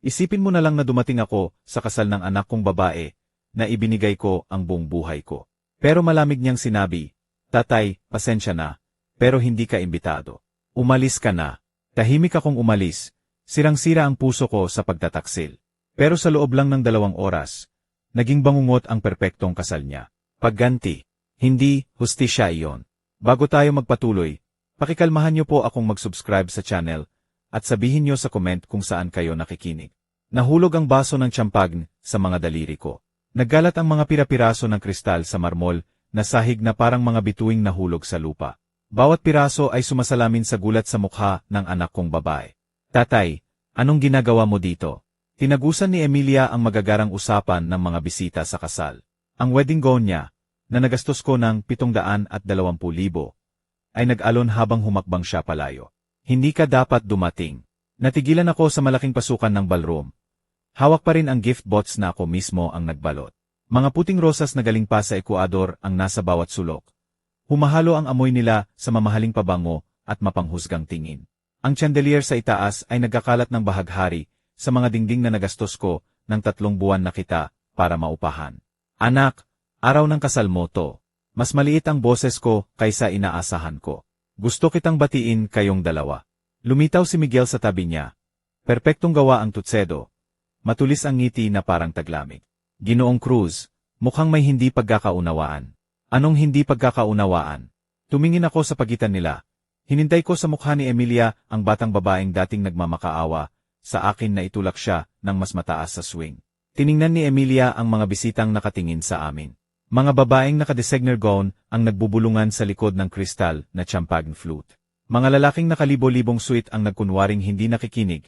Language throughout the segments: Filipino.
Isipin mo na lang na dumating ako sa kasal ng anak kong babae, na ibinigay ko ang buong buhay ko. Pero malamig niyang sinabi, "Tatay, pasensya na, pero hindi ka imbitado. Umalis ka na." Tahimik akong umalis, sirang-sira ang puso ko sa pagtataksil. Pero sa loob lang ng 2 oras, naging bangungot ang perpektong kasal niya. Pagganti, hindi hustisya iyon. Bago tayo magpatuloy, pakikalmahan niyo po akong mag-subscribe sa channel at sabihin niyo sa comment kung saan kayo nakikinig. Nahulog ang baso ng champagne sa mga daliri ko. Naggalat ang mga pira-piraso ng kristal sa marmol na sahig na parang mga bituing nahulog sa lupa. Bawat piraso ay sumasalamin sa gulat sa mukha ng anak kong babae. "Tatay, anong ginagawa mo dito?" Tinagusan ni Emilia ang magagarang usapan ng mga bisita sa kasal. Ang wedding gown niya, na nagastos ko ng 720,000, ay nag-alon habang humakbang siya palayo. "Hindi ka dapat dumating." Natigilan ako sa malaking pasukan ng ballroom. Hawak pa rin ang gift box na ako mismo ang nagbalot. Mga puting rosas na galing pa sa Ecuador ang nasa bawat sulok. Humahalo ang amoy nila sa mamahaling pabango at mapanghusgang tingin. Ang chandelier sa itaas ay nagkakalat ng bahaghari sa mga dingding na nagastos ko ng 3 buwan na kita para maupahan. "Anak, araw ng kasal mo to." Mas maliit ang boses ko kaysa inaasahan ko. "Gusto kitang batiin kayong dalawa." Lumitaw si Miguel sa tabi niya. Perpektong gawa ang tutsedo. Matulis ang ngiti na parang taglamig. "Ginoong Cruz, mukhang may hindi pagkakaunawaan." "Anong hindi pagkakaunawaan?" Tumingin ako sa pagitan nila. Hinintay ko sa mukha ni Emilia ang batang babaeng dating nagmamakaawa sa akin na itulak siya ng mas mataas sa swing. Tiningnan ni Emilia ang mga bisitang nakatingin sa amin. Mga babaeng naka-designer gown ang nagbubulungan sa likod ng kristal na champagne flute. Mga lalaking nakalibo-libong suit ang nagkunwaring hindi nakikinig,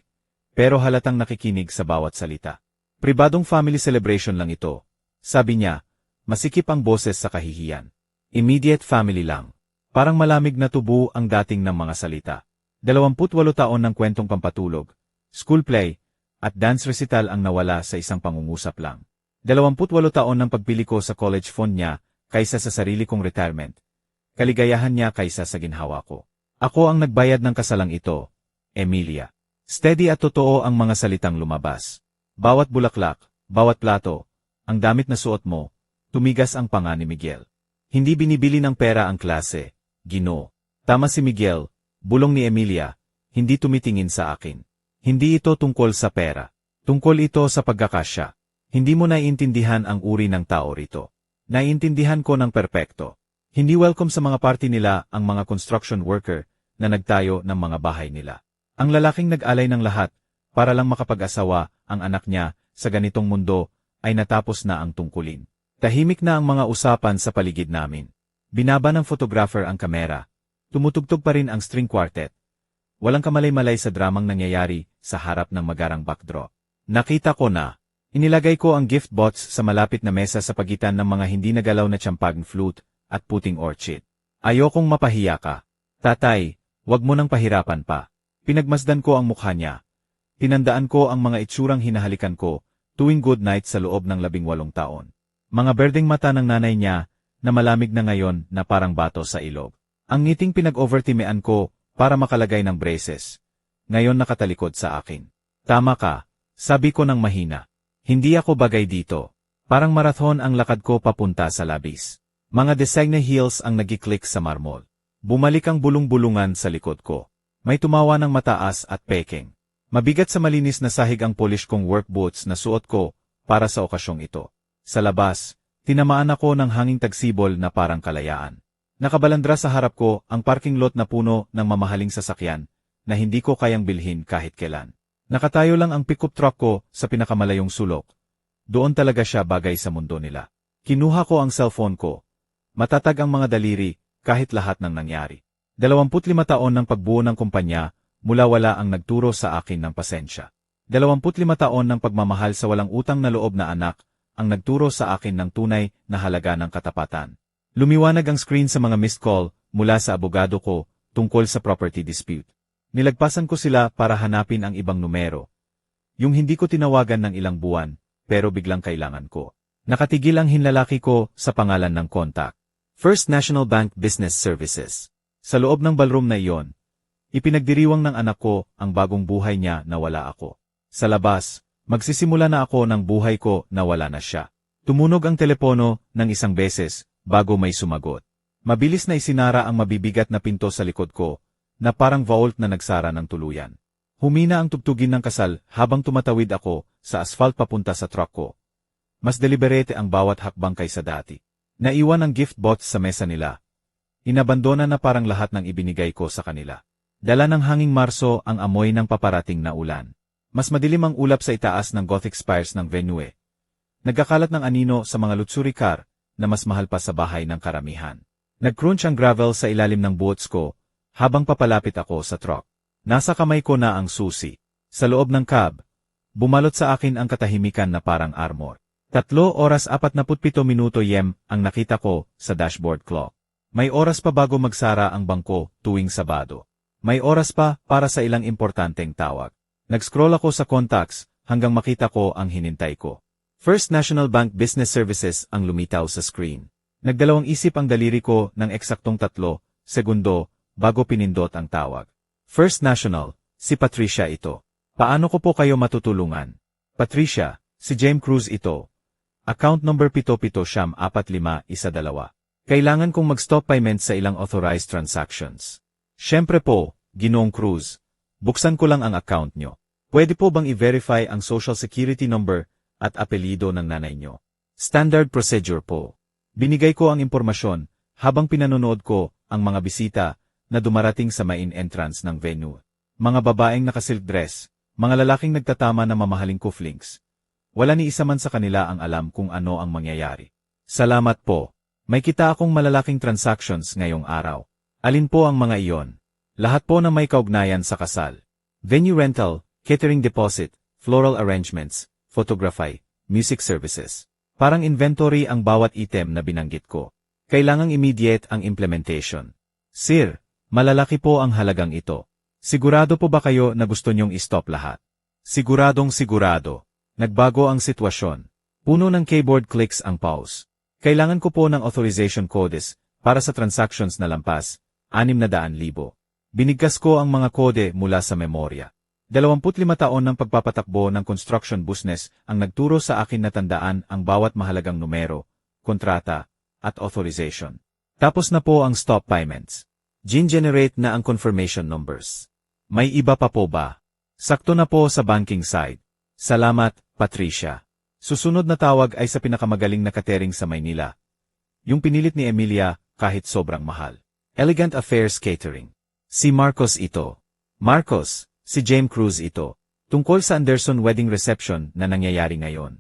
pero halatang nakikinig sa bawat salita. "Pribadong family celebration lang ito," sabi niya, masikip ang boses sa kahihiyan. "Immediate family lang." Parang malamig na tubo ang dating ng mga salita. 28 taon ng kwentong pampatulog, school play, at dance recital ang nawala sa isang pangungusap lang. 28 taon ng pagpili ko sa college fund niya kaysa sa sarili kong retirement. Kaligayahan niya kaysa sa ginhawa ko. Ako ang nagbayad ng kasalang ito, Emilia. Steady at totoo ang mga salitang lumabas. Bawat bulaklak, bawat plato, ang damit na suot mo, tumigas ang panga ni Miguel. "Hindi binibili ng pera ang klase, Ginoo." Tama si Miguel, bulong ni Emilia, hindi tumitingin sa akin. "Hindi ito tungkol sa pera. Tungkol ito sa pagkakasya. Hindi mo naiintindihan ang uri ng tao rito. Naiintindihan ko ng perpekto. Hindi welcome sa mga party nila ang mga construction worker na nagtayo ng mga bahay nila. Ang lalaking nag-alay ng lahat para lang makapag-asawa ang anak niya sa ganitong mundo ay natapos na ang tungkulin. Tahimik na ang mga usapan sa paligid namin. Binaba ng photographer ang kamera. Tumutugtog pa rin ang string quartet. Walang kamalay-malay sa dramang nangyayari sa harap ng magarang backdrop. Nakita ko na. Inilagay ko ang gift box sa malapit na mesa sa pagitan ng mga hindi nagalaw na champagne flute at puting orchid. "Ayokong mapahiya ka. Tatay, wag mo nang pahirapan pa." Pinagmasdan ko ang mukha niya. Tinandaan ko ang mga itsurang hinahalikan ko tuwing good night sa loob ng 18 taon. Mga berdeng mata ng nanay niya na malamig na ngayon na parang bato sa ilog. Ang ngiting pinag-overtimean ko para makalagay ng braces. Ngayon nakatalikod sa akin. "Tama ka," sabi ko ng mahina. "Hindi ako bagay dito." Parang marathon ang lakad ko papunta sa labis. Mga designer heels ang nagiklik sa marmol. Bumalik ang bulong-bulungan sa likod ko. May tumawa ng mataas at pekeng. Mabigat sa malinis na sahig ang polish kong work boots na suot ko para sa okasyong ito. Sa labas, tinamaan ako ng hanging tagsibol na parang kalayaan. Nakabalandra sa harap ko ang parking lot na puno ng mamahaling sasakyan na hindi ko kayang bilhin kahit kailan. Nakatayo lang ang pickup truck ko sa pinakamalayong sulok. Doon talaga siya bagay sa mundo nila. Kinuha ko ang cellphone ko. Matatag ang mga daliri kahit lahat ng nangyari. 25 taon ng pagbuo ng kumpanya, mula wala ang nagturo sa akin ng pasensya. 25 taon ng pagmamahal sa walang utang na loob na anak, ang nagturo sa akin ng tunay na halaga ng katapatan. Lumiwanag ang screen sa mga missed call mula sa abogado ko tungkol sa property dispute. Nilagpasan ko sila para hanapin ang ibang numero. Yung hindi ko tinawagan ng ilang buwan, pero biglang kailangan ko. Nakatigil ang hinlalaki ko sa pangalan ng contact. First National Bank Business Services. Sa loob ng ballroom na iyon, ipinagdiriwang ng anak ko ang bagong buhay niya na wala ako. Sa labas, Magsisimula na ako ng buhay ko na wala na siya. Tumunog ang telepono ng isang beses bago may sumagot. Mabilis na isinara ang mabibigat na pinto sa likod ko, na parang vault na nagsara ng tuluyan. Humina ang tugtugin ng kasal habang tumatawid ako sa asphalt papunta sa truck ko. Mas deliberate ang bawat hakbang kaysa dati. Naiwan ang gift box sa mesa nila. Inabandona na parang lahat ng ibinigay ko sa kanila. Dala ng hanging Marso ang amoy ng paparating na ulan. Mas madilim ang ulap sa itaas ng Gothic spires ng venue. Nagkakalat ng anino sa mga luxury car na mas mahal pa sa bahay ng karamihan. Nag-crunch ang gravel sa ilalim ng boots ko habang papalapit ako sa truck. Nasa kamay ko na ang susi. Sa loob ng cab, bumalot sa akin ang katahimikan na parang armor. 3:47 ang nakita ko sa dashboard clock. May oras pa bago magsara ang bangko tuwing Sabado. May oras pa para sa ilang importanteng tawag. Nag-scroll ako sa contacts hanggang makita ko ang hinintay ko. First National Bank Business Services ang lumitaw sa screen. Nagdalawang isip ang daliri ko ng eksaktong 3 segundo bago pinindot ang tawag. First National, si Patricia ito. Paano ko po kayo matutulungan? Patricia, si James Cruz ito. Account number 774512. Kailangan kong mag-stop payment sa ilang authorized transactions. Siyempre po, Ginoong Cruz. Buksan ko lang ang account nyo. Pwede po bang i-verify ang social security number at apelido ng nanay nyo? Standard procedure po. Binigay ko ang impormasyon habang pinanonood ko ang mga bisita na dumarating sa main entrance ng venue. Mga babaeng nakasilk dress, mga lalaking nagtatama na mamahaling cufflinks. Wala ni isa man sa kanila ang alam kung ano ang mangyayari. Salamat po. May kita akong malalaking transactions ngayong araw. Alin po ang mga iyon? Lahat po na may kaugnayan sa kasal. Venue rental, catering deposit, floral arrangements, photography, music services. Parang inventory ang bawat item na binanggit ko. Kailangang immediate ang implementation. Sir, malalaki po ang halagang ito. Sigurado po ba kayo na gusto nyong i-stop lahat? Siguradong sigurado. Nagbago ang sitwasyon. Puno ng keyboard clicks ang pause. Kailangan ko po ng authorization codes para sa transactions na lampas, 600,000. Binigkas ko ang mga kode mula sa memorya. 25 taon ng pagpapatakbo ng construction business ang nagturo sa akin na tandaan ang bawat mahalagang numero, kontrata, at authorization. Tapos na po ang stop payments. Generate na ang confirmation numbers. May iba pa po ba? Sakto na po sa banking side. Salamat, Patricia. Susunod na tawag ay sa pinakamagaling na catering sa Maynila. Yung pinilit ni Emilia kahit sobrang mahal. Elegant Affairs Catering. Si Marcos ito. Marcos, si James Cruz ito. Tungkol sa Anderson wedding reception na nangyayari ngayon.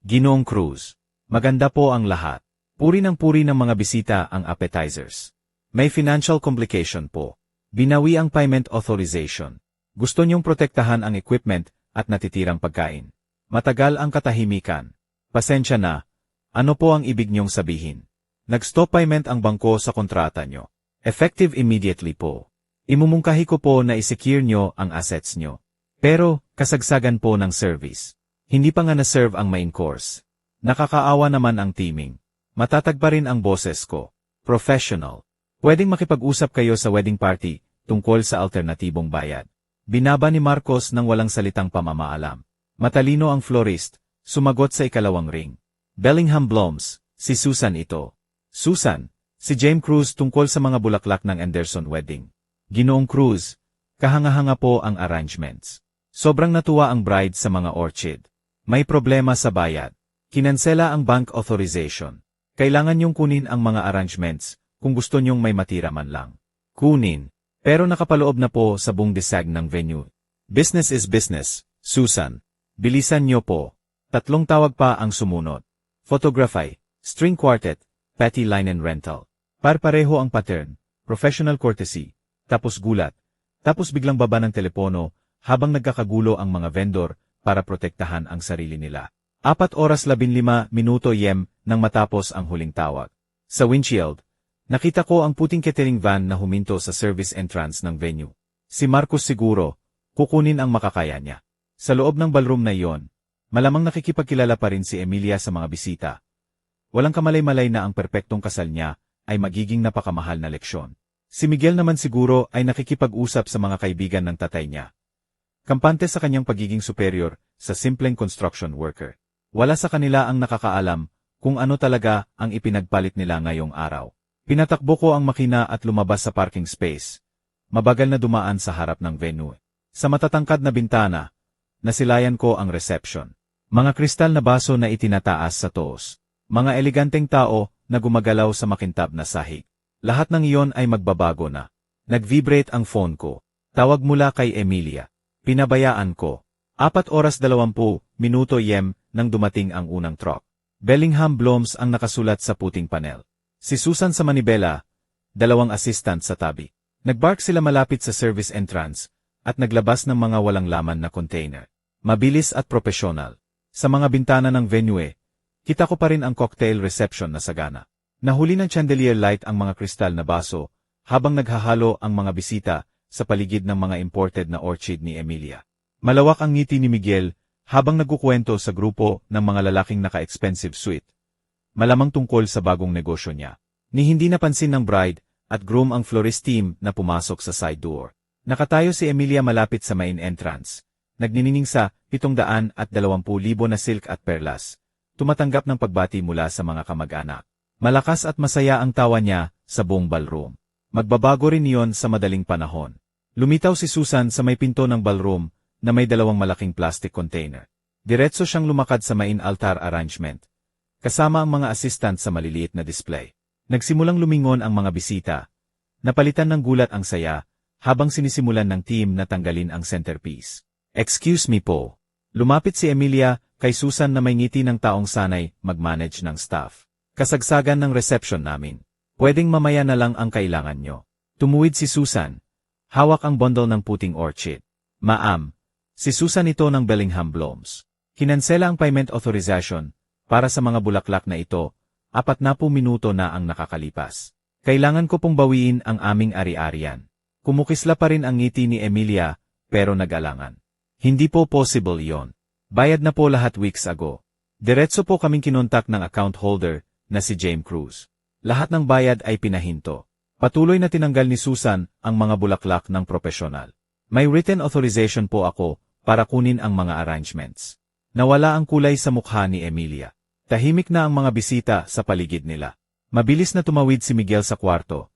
Ginoong Cruz. Maganda po ang lahat. Puri ng mga bisita ang appetizers. May financial complication po. Binawi ang payment authorization. Gusto niyong protektahan ang equipment at natitirang pagkain. Matagal ang katahimikan. Pasensya na. Ano po ang ibig niyong sabihin? Nag-stop payment ang bangko sa kontrata niyo. Effective immediately po. Imumungkahi ko po na i-secure nyo ang assets nyo. Pero, kasagsagan po ng service. Hindi pa nga na-serve ang main course. Nakakaawa naman ang teaming. Matatag pa rin ang boses ko. Professional. Pwedeng makipag-usap kayo sa wedding party tungkol sa alternatibong bayad. Binaba ni Marcos ng walang salitang pamamaalam. Matalino ang florist, sumagot sa ikalawang ring. Bellingham Bloms, si Susan ito. Susan, si James Cruz tungkol sa mga bulaklak ng Anderson wedding. Ginoong Cruz, kahanga-hanga po ang arrangements. Sobrang natuwa ang bride sa mga orchid. May problema sa bayad. Kinansela ang bank authorization. Kailangan niyong kunin ang mga arrangements kung gusto niyong may matira man lang. Kunin. Pero nakapaloob na po sa buong desag ng venue. Business is business, Susan. Bilisan niyo po. 3 tawag pa ang sumunod. Photography, string quartet, petty linen rental. Par-pareho ang pattern, professional courtesy, tapos gulat, tapos biglang baba ng telepono habang nagkakagulo ang mga vendor para protektahan ang sarili nila. 4:15 nang matapos ang huling tawag. Sa windshield, nakita ko ang puting catering van na huminto sa service entrance ng venue. Si Marcos siguro, kukunin ang makakaya niya. Sa loob ng ballroom na iyon, malamang nakikipagkilala pa rin si Emilia sa mga bisita. Walang kamalay-malay na ang perpektong kasal niya ay magiging napakamahal na leksyon. Si Miguel naman siguro ay nakikipag-usap sa mga kaibigan ng tatay niya. Kampante sa kanyang pagiging superior sa simpleng construction worker. Wala sa kanila ang nakakaalam kung ano talaga ang ipinagpalit nila ngayong araw. Pinatakbo ko ang makina at lumabas sa parking space. Mabagal na dumaan sa harap ng venue. Sa matatangkad na bintana, nasilayan ko ang reception. Mga kristal na baso na itinataas sa toos. Mga eleganteng tao na gumagalaw sa makintab na sahig. Lahat ng iyon ay magbabago na. Nag-vibrate ang phone ko. Tawag mula kay Emilia. Pinabayaan ko. 4:20 nang dumating ang unang truck. Bellingham Bloms ang nakasulat sa puting panel. Si Susan sa manibela, 2 assistant sa tabi. Nagbark sila malapit sa service entrance at naglabas ng mga walang laman na container. Mabilis at propesyonal. Sa mga bintana ng venue, kita ko pa rin ang cocktail reception na sagana. Nahuli ng chandelier light ang mga kristal na baso habang naghahalo ang mga bisita sa paligid ng mga imported na orchid ni Emilia. Malawak ang ngiti ni Miguel habang nagkukwento sa grupo ng mga lalaking naka-expensive suite. Malamang tungkol sa bagong negosyo niya. Ni hindi napansin ng bride at groom ang florist team na pumasok sa side door. Nakatayo si Emilia malapit sa main entrance. Nagnining sa 720,000 na silk at perlas. Tumatanggap ng pagbati mula sa mga kamag-anak. Malakas at masaya ang tawa niya sa buong ballroom. Magbabago rin iyon sa madaling panahon. Lumitaw si Susan sa may pinto ng ballroom na may 2 malaking plastic container. Diretso siyang lumakad sa main altar arrangement. Kasama ang mga assistant sa maliliit na display. Nagsimulang lumingon ang mga bisita. Napalitan ng gulat ang saya habang sinisimulan ng team na tanggalin ang centerpiece. Excuse me po. Lumapit si Emilia kay Susan na may ngiti ng taong sanay mag-manage ng staff. Kasagsagan ng reception namin. Pwedeng mamaya na lang ang kailangan nyo. Tumuwid si Susan. Hawak ang bundle ng puting orchid. Ma'am, si Susan ito ng Bellingham Bloms. Kinansela ang payment authorization para sa mga bulaklak na ito. 40 minuto na ang nakakalipas. Kailangan ko pong bawiin ang aming ari-arian. Kumukisla pa rin ang ngiti ni Emilia, pero nag-alangan. Hindi po possible yon. Bayad na po lahat weeks ago. Diretso po kaming kinontak ng account holder na si James Cruz. Lahat ng bayad ay pinahinto. Patuloy na tinanggal ni Susan ang mga bulaklak ng propesyonal. May written authorization po ako para kunin ang mga arrangements. Nawala ang kulay sa mukha ni Emilia. Tahimik na ang mga bisita sa paligid nila. Mabilis na tumawid si Miguel sa kwarto.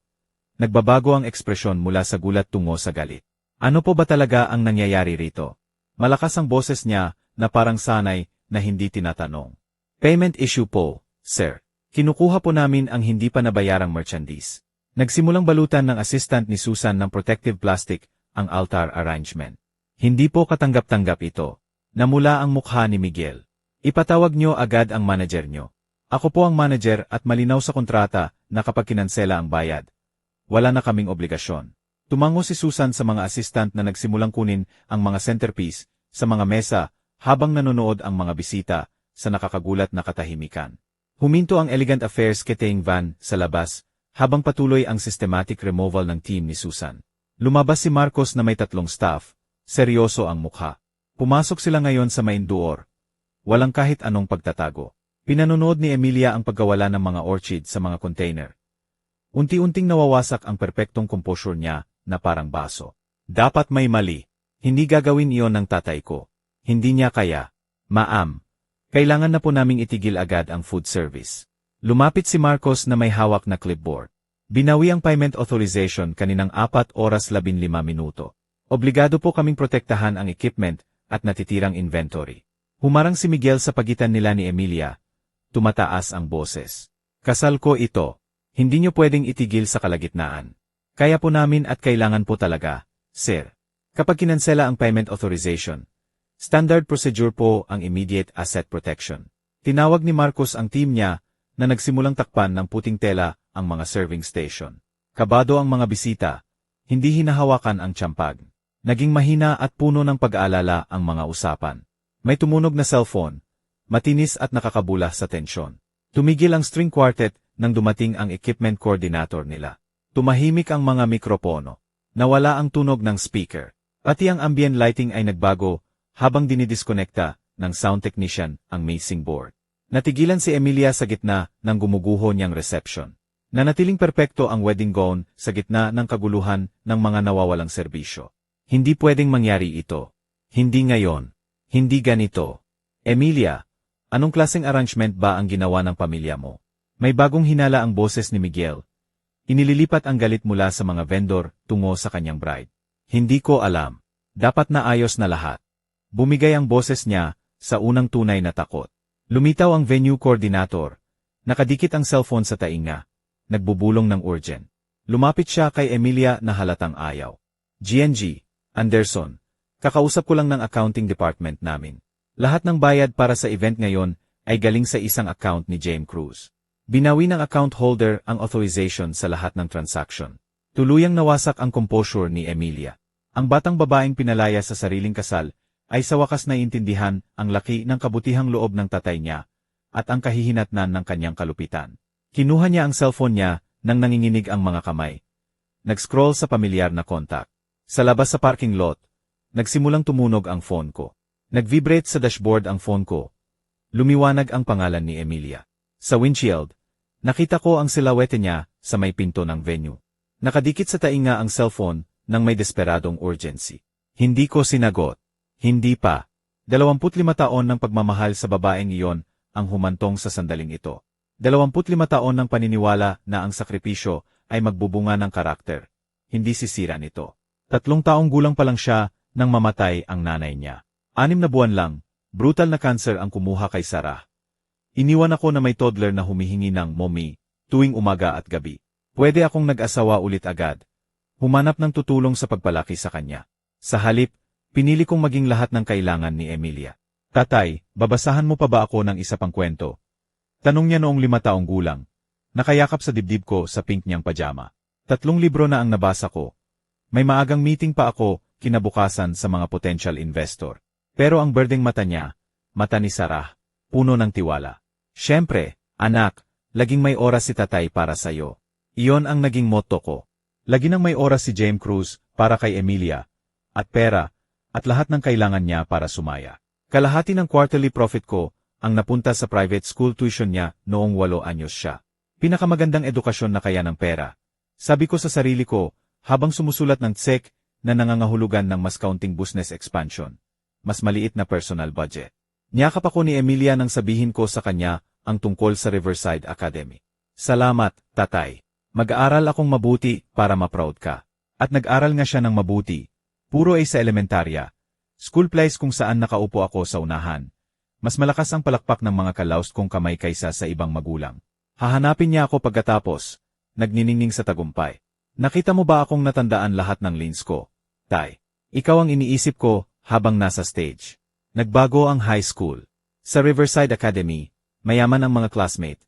Nagbabago ang ekspresyon mula sa gulat tungo sa galit. Ano po ba talaga ang nangyayari rito? Malakas ang boses niya na parang sanay na hindi tinatanong. Payment issue po, sir. Kinukuha po namin ang hindi pa nabayarang merchandise. Nagsimulang balutan ng assistant ni Susan ng protective plastic ang altar arrangement. Hindi po katanggap-tanggap ito. Namula ang mukha ni Miguel. Ipatawag nyo agad ang manager nyo. Ako po ang manager at malinaw sa kontrata na kapag kinansela ang bayad, wala na kaming obligasyon. Tumango si Susan sa mga assistant na nagsimulang kunin ang mga centerpiece sa mga mesa habang nanonood ang mga bisita sa nakakagulat na katahimikan. Huminto ang Elegant Affairs Keteng van sa labas habang patuloy ang systematic removal ng team ni Susan. Lumabas si Marcos na may 3 staff, seryoso ang mukha. Pumasok sila ngayon sa main door. Walang kahit anong pagtatago. Pinanonood ni Emilia ang pagkawala ng mga orchid sa mga container. Unti-unting nawawasak ang perpektong composure niya na parang baso. Dapat may mali. Hindi gagawin iyon ng tatay ko. Hindi niya kaya. Ma'am, kailangan na po naming itigil agad ang food service. Lumapit si Marcos na may hawak na clipboard. Binawi ang payment authorization kaninang 4:15. Obligado po kaming protektahan ang equipment at natitirang inventory. Humarang si Miguel sa pagitan nila ni Emilia. Tumataas ang boses. Kasal ko ito. Hindi niyo pwedeng itigil sa kalagitnaan. Kaya po namin at kailangan po talaga, sir. Kapag kinansela ang payment authorization, standard procedure po ang immediate asset protection. Tinawag ni Marcos ang team niya na nagsimulang takpan ng puting tela ang mga serving station. Kabado ang mga bisita, hindi hinahawakan ang tiyampag. Naging mahina at puno ng pag-aalala ang mga usapan. May tumunog na cellphone, matinis at nakakabula sa tensyon. Tumigil ang string quartet nang dumating ang equipment coordinator nila. Tumahimik ang mga mikropono. Nawala ang tunog ng speaker. Pati ang ambient lighting ay nagbago habang dinidiskonekta ng sound technician ang mixing board. Natigilan si Emilia sa gitna ng gumuguho niyang reception. Nanatiling perpekto ang wedding gown sa gitna ng kaguluhan ng mga nawawalang serbisyo. Hindi pwedeng mangyari ito. Hindi ngayon. Hindi ganito. Emilia, anong klaseng arrangement ba ang ginawa ng pamilya mo? May bagong hinala ang boses ni Miguel. Inililipat ang galit mula sa mga vendor tungo sa kanyang bride. Hindi ko alam. Dapat na ayos na lahat. Bumigay ang boses niya sa unang tunay na takot. Lumitaw ang venue coordinator. Nakadikit ang cellphone sa tainga. Nagbubulong ng urgent. Lumapit siya kay Emilia na halatang ayaw. GNG, Anderson, kakausap ko lang ng accounting department namin. Lahat ng bayad para sa event ngayon ay galing sa isang account ni James Cruz. Binawi ng account holder ang authorization sa lahat ng transaction. Tuluyang nawasak ang composure ni Emilia. Ang batang babaeng pinalaya sa sariling kasal ay sa wakas naiintindihan ang laki ng kabutihang loob ng tatay niya at ang kahihinatnan ng kanyang kalupitan. Kinuha niya ang cellphone niya nang nanginginig ang mga kamay. Nag-scroll sa pamilyar na contact. Sa labas sa parking lot, nagsimulang tumunog ang phone ko. Nag-vibrate sa dashboard ang phone ko. Lumiwanag ang pangalan ni Emilia. Sa windshield, nakita ko ang silhouette niya sa may pinto ng venue. Nakadikit sa tainga ang cellphone nang may desperadong urgency. Hindi ko sinagot. Hindi pa. 25 taon ng pagmamahal sa babaeng iyon ang humantong sa sandaling ito. 25 taon ng paniniwala na ang sakripisyo ay magbubunga ng karakter. Hindi sisira nito. 3 taong gulang pa lang siya nang mamatay ang nanay niya. 6 na buwan lang, brutal na cancer ang kumuha kay Sarah. Iniwan ako na may toddler na humihingi ng mommy tuwing umaga at gabi. Pwede akong nag-asawa ulit agad. Humanap ng tutulong sa pagpalaki sa kanya. Sa halip, pinili kong maging lahat ng kailangan ni Emilia. Tatay, babasahan mo pa ba ako ng isa pang kwento? Tanong niya noong 5 taong gulang. Nakayakap sa dibdib ko sa pink niyang pajama. 3 libro na ang nabasa ko. May maagang meeting pa ako kinabukasan sa mga potential investor. Pero ang berdeng mata niya, mata ni Sarah, puno ng tiwala. Siyempre, anak, laging may oras si tatay para sa'yo. Iyon ang naging motto ko. Lagi nang may oras si James Cruz para kay Emilia, at pera, at lahat ng kailangan niya para sumaya. Kalahati ng quarterly profit ko ang napunta sa private school tuition niya noong 8 anyos siya. Pinakamagandang edukasyon na kaya ng pera. Sabi ko sa sarili ko, habang sumusulat ng check na nangangahulugan ng mas kaunting business expansion. Mas maliit na personal budget. Niyakap ako ni Emilia nang sabihin ko sa kanya ang tungkol sa Riverside Academy. Salamat, tatay. Mag-aaral akong mabuti para ma-proud ka. At nag-aral nga siya ng mabuti. Puro A sa elementarya. School place kung saan nakaupo ako sa unahan. Mas malakas ang palakpak ng mga kalaust kong kamay kaysa sa ibang magulang. Hahanapin niya ako pagkatapos. Nagniningning sa tagumpay. Nakita mo ba akong natandaan lahat ng lines ko? Tay, ikaw ang iniisip ko habang nasa stage. Nagbago ang high school. Sa Riverside Academy, mayaman ang mga classmate.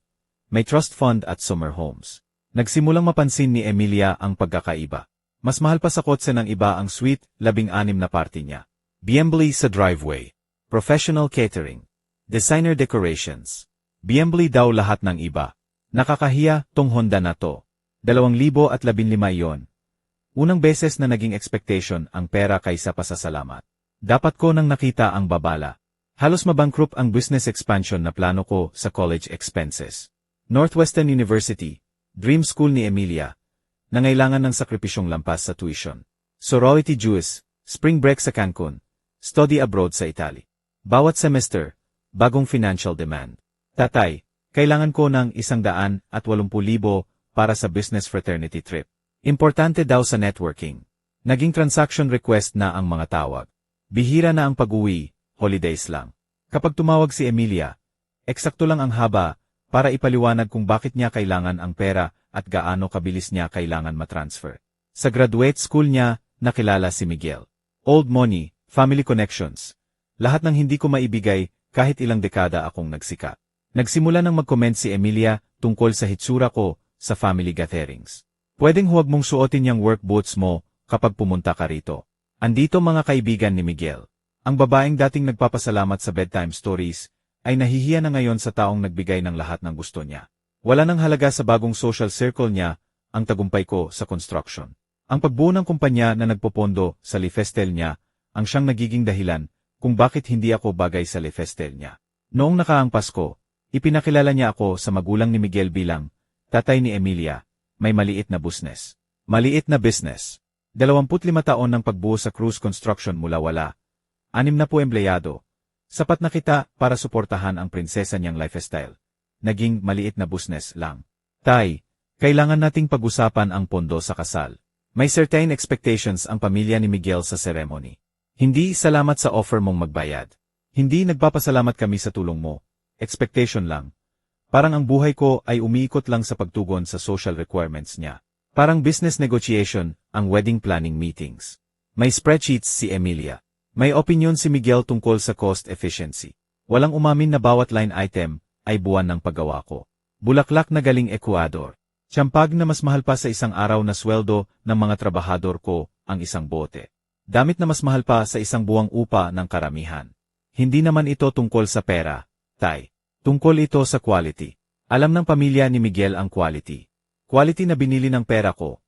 May trust fund at summer homes. Nagsimulang mapansin ni Emilia ang pagkakaiba. Mas mahal pa sa kotse ng iba ang sweet, 16 na party niya. Biembli sa driveway. Professional catering. Designer decorations. Biembli daw lahat ng iba. Nakakahiya, tong Honda na to. 2015 yon. Unang beses na naging expectation ang pera kaysa pasasalamat. Dapat ko nang nakita ang babala. Halos mabankrupt ang business expansion na plano ko sa college expenses. Northwestern University, dream school ni Emilia. Nangailangan ng sakripisyong lampas sa tuition. Sorority Jews, spring break sa Cancun. Study abroad sa Italy. Bawat semester, bagong financial demand. Tatay, kailangan ko ng 180,000 para sa business fraternity trip. Importante daw sa networking. Naging transaction request na ang mga tawag. Bihira na ang pag-uwi, holidays lang. Kapag tumawag si Emilia, eksakto lang ang haba para ipaliwanag kung bakit niya kailangan ang pera at gaano kabilis niya kailangan matransfer. Sa graduate school niya, nakilala si Miguel. Old money, family connections. Lahat ng hindi ko maibigay kahit ilang dekada akong nagsikat. Nagsimula nang mag-comment si Emilia tungkol sa hitsura ko sa family gatherings. Pwedeng huwag mong suotin yung work boots mo kapag pumunta ka rito. Andito mga kaibigan ni Miguel. Ang babaeng dating nagpapasalamat sa bedtime stories ay nahihiya na ngayon sa taong nagbigay ng lahat ng gusto niya. Wala nang halaga sa bagong social circle niya ang tagumpay ko sa construction. Ang pagbuo ng kumpanya na nagpopondo sa Lifestyle niya ang siyang nagiging dahilan kung bakit hindi ako bagay sa Lifestyle niya. Noong nakaang Pasko, ipinakilala niya ako sa magulang ni Miguel bilang tatay ni Emilia. May maliit na business. Maliit na business. 25 taon ng pagbuo sa cruise construction mula wala. 60 empleyado. Sapat na kita para suportahan ang prinsesa niyang lifestyle. Naging maliit na business lang. Tay, kailangan nating pag-usapan ang pondo sa kasal. May certain expectations ang pamilya ni Miguel sa ceremony. Hindi salamat sa offer mong magbayad. Hindi nagpapasalamat kami sa tulong mo. Expectation lang. Parang ang buhay ko ay umiikot lang sa pagtugon sa social requirements niya. Parang business negotiation, ang wedding planning meetings. May spreadsheets si Emilia. May opinion si Miguel tungkol sa cost efficiency. Walang umamin na bawat line item ay buwan ng paggawa ko. Bulaklak na galing Ecuador. Tiyampag na mas mahal pa sa isang araw na sweldo ng mga trabahador ko ang isang bote. Damit na mas mahal pa sa isang buwang upa ng karamihan. Hindi naman ito tungkol sa pera, Tay. Tungkol ito sa quality. Alam ng pamilya ni Miguel ang quality. Quality na binili ng pera ko,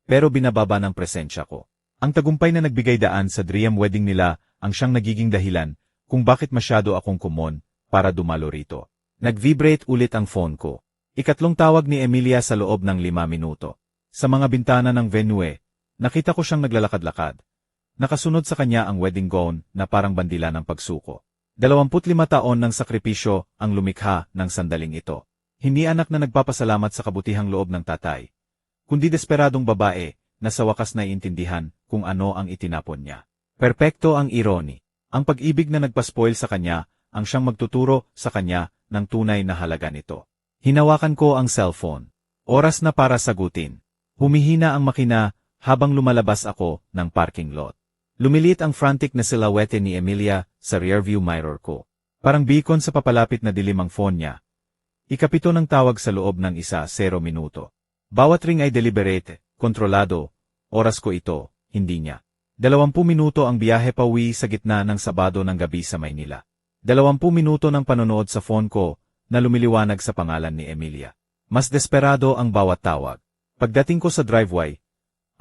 pero binababa ng presensya ko. Ang tagumpay na nagbigay daan sa dream wedding nila ang siyang nagiging dahilan kung bakit masyado akong kumon para dumalo rito. Nag-vibrate ulit ang phone ko. Ikatlong tawag ni Emilia sa loob ng 5 minuto. Sa mga bintana ng venue, nakita ko siyang naglalakad-lakad. Nakasunod sa kanya ang wedding gown na parang bandila ng pagsuko. 25 taon ng sakripisyo ang lumikha ng sandaling ito. Hindi anak na nagpapasalamat sa kabutihang loob ng tatay, kundi desperadong babae na sa wakas naiintindihan kung ano ang itinapon niya. Perpekto ang irony. Ang pag-ibig na nagpaspoil sa kanya ang siyang magtuturo sa kanya ng tunay na halaga nito. Hinawakan ko ang cellphone. Oras na para sagutin. Humihina ang makina habang lumalabas ako ng parking lot. Lumilit ang frantic na silhouette ni Emilia sa rearview mirror ko. Parang beacon sa papalapit na dilim ang phone niya. Ikapito ng tawag sa loob ng 1-0 minuto. Bawat ring ay deliberate, kontrolado. Oras ko ito, hindi niya. 20 minuto ang biyahe pauwi sa gitna ng Sabado ng gabi sa Maynila. 20 minuto ng panonood sa phone ko na lumiliwanag sa pangalan ni Emilia. Mas desperado ang bawat tawag. Pagdating ko sa driveway,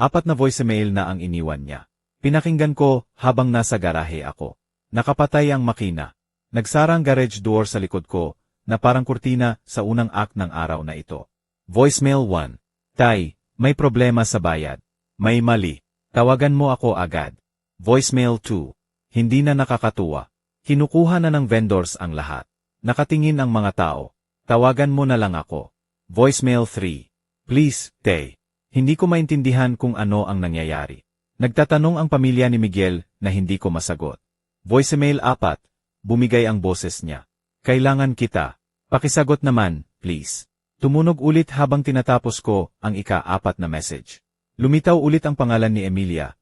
4 na voicemail na ang iniwan niya. Pinakinggan ko habang nasa garahe ako. Nakapatay ang makina. Nagsara ang garage door sa likod ko na parang kurtina sa unang act ng araw na ito. Voicemail 1. Tay, may problema sa bayad. May mali. Tawagan mo ako agad. Voicemail 2. Hindi na nakakatuwa. Kinukuha na ng vendors ang lahat. Nakatingin ang mga tao. Tawagan mo na lang ako. Voicemail 3. Please, Tay. Hindi ko maintindihan kung ano ang nangyayari. Nagtatanong ang pamilya ni Miguel na hindi ko masagot. Voicemail 4. Bumigay ang boses niya. Kailangan kita. Pakisagot naman, please. Tumunog ulit habang tinatapos ko ang ika-4 na message. Lumitaw ulit ang pangalan ni Emilia.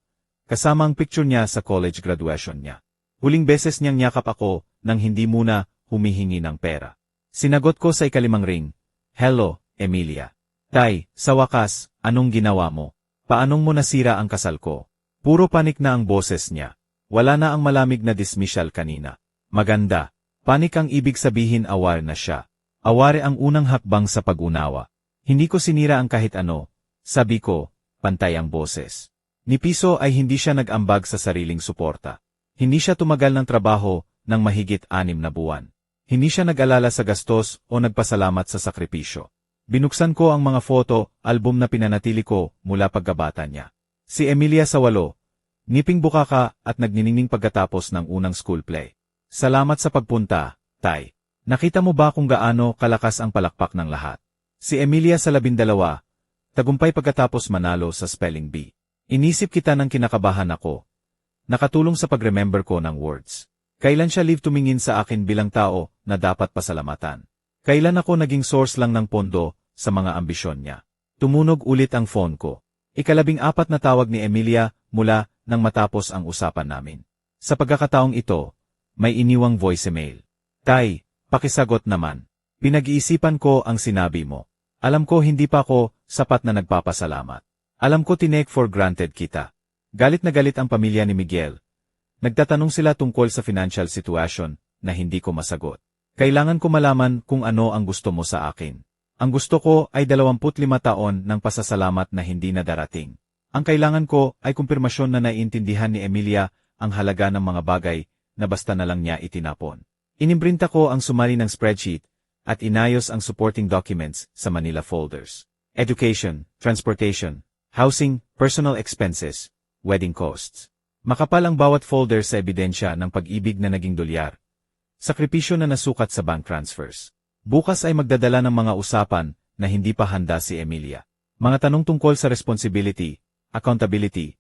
Kasama ang picture niya sa college graduation niya. Huling beses niyang yakap ako nang hindi muna humihingi ng pera. Sinagot ko sa ika-5 ring. Hello, Emilia. Tay, sa wakas, anong ginawa mo? Paanong mo nasira ang kasal ko? Puro panik na ang boses niya. Wala na ang malamig na dismissal kanina. Maganda. Panik ang ibig sabihin aware na siya. Aware ang unang hakbang sa pag-unawa. Hindi ko sinira ang kahit ano. Sabi ko, pantay ang boses. Ni Piso ay hindi siya nag-ambag sa sariling suporta. Hindi siya tumagal ng trabaho ng mahigit 6 na buwan. Hindi siya nag-alala sa gastos o nagpasalamat sa sakripisyo. Binuksan ko ang mga foto, album na pinanatili ko mula pagkabata niya. Si Emilia sa 8, ngiping bukaka at nagniningning pagkatapos ng unang school play. Salamat sa pagpunta, Tay. Nakita mo ba kung gaano kalakas ang palakpak ng lahat? Si Emilia sa 12, tagumpay pagkatapos manalo sa spelling bee. Inisip kita ng kinakabahan ako. Nakatulong sa pag-remember ko ng words. Kailan siya live tumingin sa akin bilang tao na dapat pasalamatan? Kailan ako naging source lang ng pondo sa mga ambisyon niya? Tumunog ulit ang phone ko. Ika-14 na tawag ni Emilia mula nang matapos ang usapan namin. Sa pagkakataong ito, may iniwang voicemail. Tay, pakisagot naman. Pinag-iisipan ko ang sinabi mo. Alam ko hindi pa ako sapat na nagpapasalamat. Alam ko tinake for granted kita. Galit na galit ang pamilya ni Miguel. Nagtatanong sila tungkol sa financial situation na hindi ko masagot. Kailangan ko malaman kung ano ang gusto mo sa akin. Ang gusto ko ay 25 taon ng pasasalamat na hindi na darating. Ang kailangan ko ay kumpirmasyon na naiintindihan ni Emilia ang halaga ng mga bagay na basta na lang niya itinapon. Inimprinta ko ang sumari ng spreadsheet at inayos ang supporting documents sa Manila folders. Education, transportation, housing, personal expenses, wedding costs. Makapal ang bawat folder sa ebidensya ng pag-ibig na naging dolyar. Sakripisyo na nasukat sa bank transfers. Bukas ay magdadala ng mga usapan na hindi pa handa si Emilia. Mga tanong tungkol sa responsibility, accountability,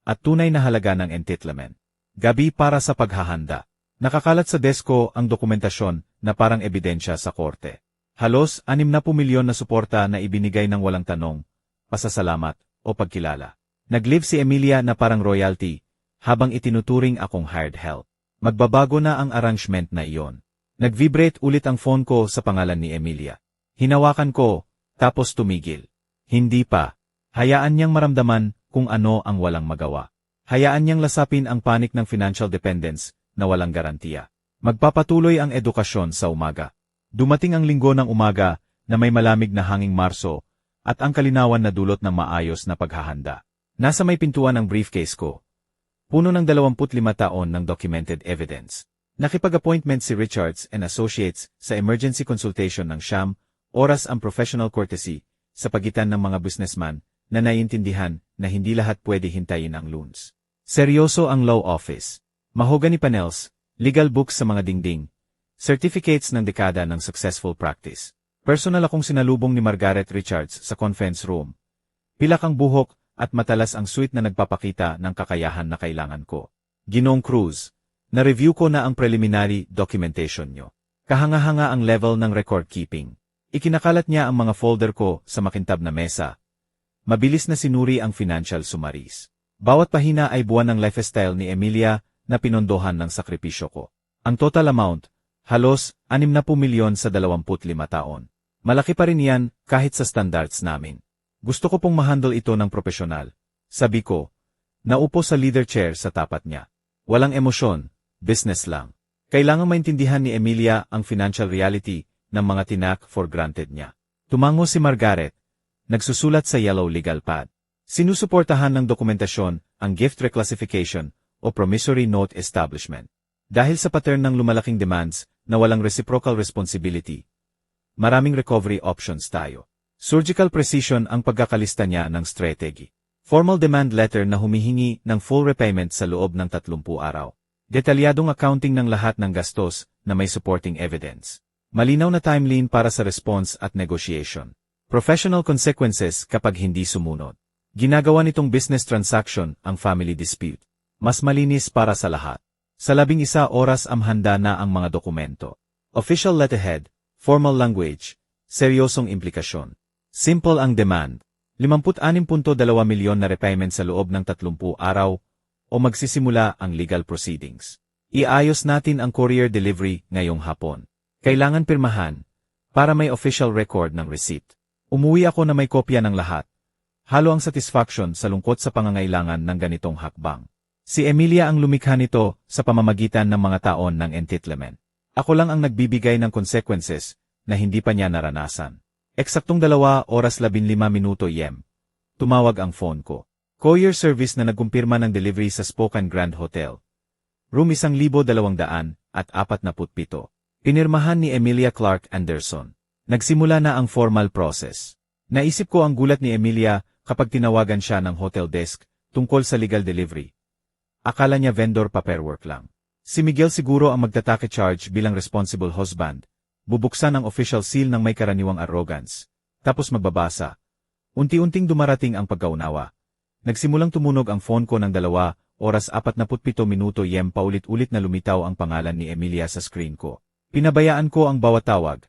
at tunay na halaga ng entitlement. Gabi para sa paghahanda. Nakakalat sa desk ko ang dokumentasyon na parang ebidensya sa korte. Halos 60 milyon na suporta na ibinigay ng walang tanong, pasasalamat, o pagkilala. Nag-live si Emilia na parang royalty, habang itinuturing akong hired help. Magbabago na ang arrangement na iyon. Nag-vibrate ulit ang phone ko sa pangalan ni Emilia. Hinawakan ko, tapos tumigil. Hindi pa. Hayaan niyang maramdaman kung ano ang walang magawa. Hayaan niyang lasapin ang panik ng financial dependence na walang garantiya. Magpapatuloy ang edukasyon sa umaga. Dumating ang linggo ng umaga na may malamig na hanging Marso at ang kalinawan na dulot ng maayos na paghahanda. Nasa may pintuan ng briefcase ko. Puno ng 25 taon ng documented evidence. Nakipag-appointment si Richards and Associates sa emergency consultation ng siyam oras ang professional courtesy sa pagitan ng mga businessman na naiintindihan na hindi lahat pwede hintayin ang loans. Seryoso ang law office. Mahogany panels, legal books sa mga dingding, certificates ng dekada ng successful practice. Personal akong sinalubong ni Margaret Richards sa conference room. Pilak ang buhok at matalas ang suite na nagpapakita ng kakayahan na kailangan ko. Ginoong Cruz, na-review ko na ang preliminary documentation nyo. Kahanga-hanga ang level ng record keeping. Ikinakalat niya ang mga folder ko sa makintab na mesa. Mabilis na sinuri ang financial summaries. Bawat pahina ay buwan ng lifestyle ni Emilia na pinondohan ng sakripisyo ko. Ang total amount, halos 60 milyon sa 25 taon. Malaki pa rin yan kahit sa standards namin. Gusto ko pong mahandle ito ng propesyonal. Sabi ko, naupo sa leader chair sa tapat niya. Walang emosyon, business lang. Kailangang maintindihan ni Emilia ang financial reality ng mga tinak for granted niya. Tumango si Margaret. Nagsusulat sa yellow legal pad. Sinusuportahan ng dokumentasyon ang gift reclassification o promissory note establishment. Dahil sa pattern ng lumalaking demands na walang reciprocal responsibility, maraming recovery options tayo. Surgical precision ang pagkakalista niya ng strategy. Formal demand letter na humihingi ng full repayment sa loob ng 30 araw. Detalyadong accounting ng lahat ng gastos na may supporting evidence. Malinaw na timeline para sa response at negotiation. Professional consequences kapag hindi sumunod. Ginagawa nitong business transaction ang family dispute. Mas malinis para sa lahat. Sa 11 oras handa na ang mga dokumento. Official letterhead, formal language, seryosong implikasyon. Simple ang demand. 56.2 milyon na repayment sa loob ng 30 araw o magsisimula ang legal proceedings. Iayos natin ang courier delivery ngayong hapon. Kailangan pirmahan para may official record ng receipt. Umuwi ako na may kopya ng lahat. Halo ang satisfaction sa lungkot sa pangangailangan ng ganitong hakbang. Si Emilia ang lumikha nito sa pamamagitan ng mga taon ng entitlement. Ako lang ang nagbibigay ng consequences na hindi pa niya naranasan. Eksaktong 2 oras 15 minuto yem. Tumawag ang phone ko. Courier service na nagkumpirma ng delivery sa Spokane Grand Hotel. Room 1,247. Pinirmahan ni Emilia Clark Anderson. Nagsimula na ang formal process. Naisip ko ang gulat ni Emilia kapag tinawagan siya ng hotel desk tungkol sa legal delivery. Akala niya vendor paperwork lang. Si Miguel siguro ang magtatake charge bilang responsible husband. Bubuksan ang official seal ng may karaniwang arrogance. Tapos magbabasa. Unti-unting dumarating ang pagkaunawa. Nagsimulang tumunog ang phone ko ng 2 oras 47 minuto yem paulit-ulit na lumitaw ang pangalan ni Emilia sa screen ko. Pinabayaan ko ang bawat tawag.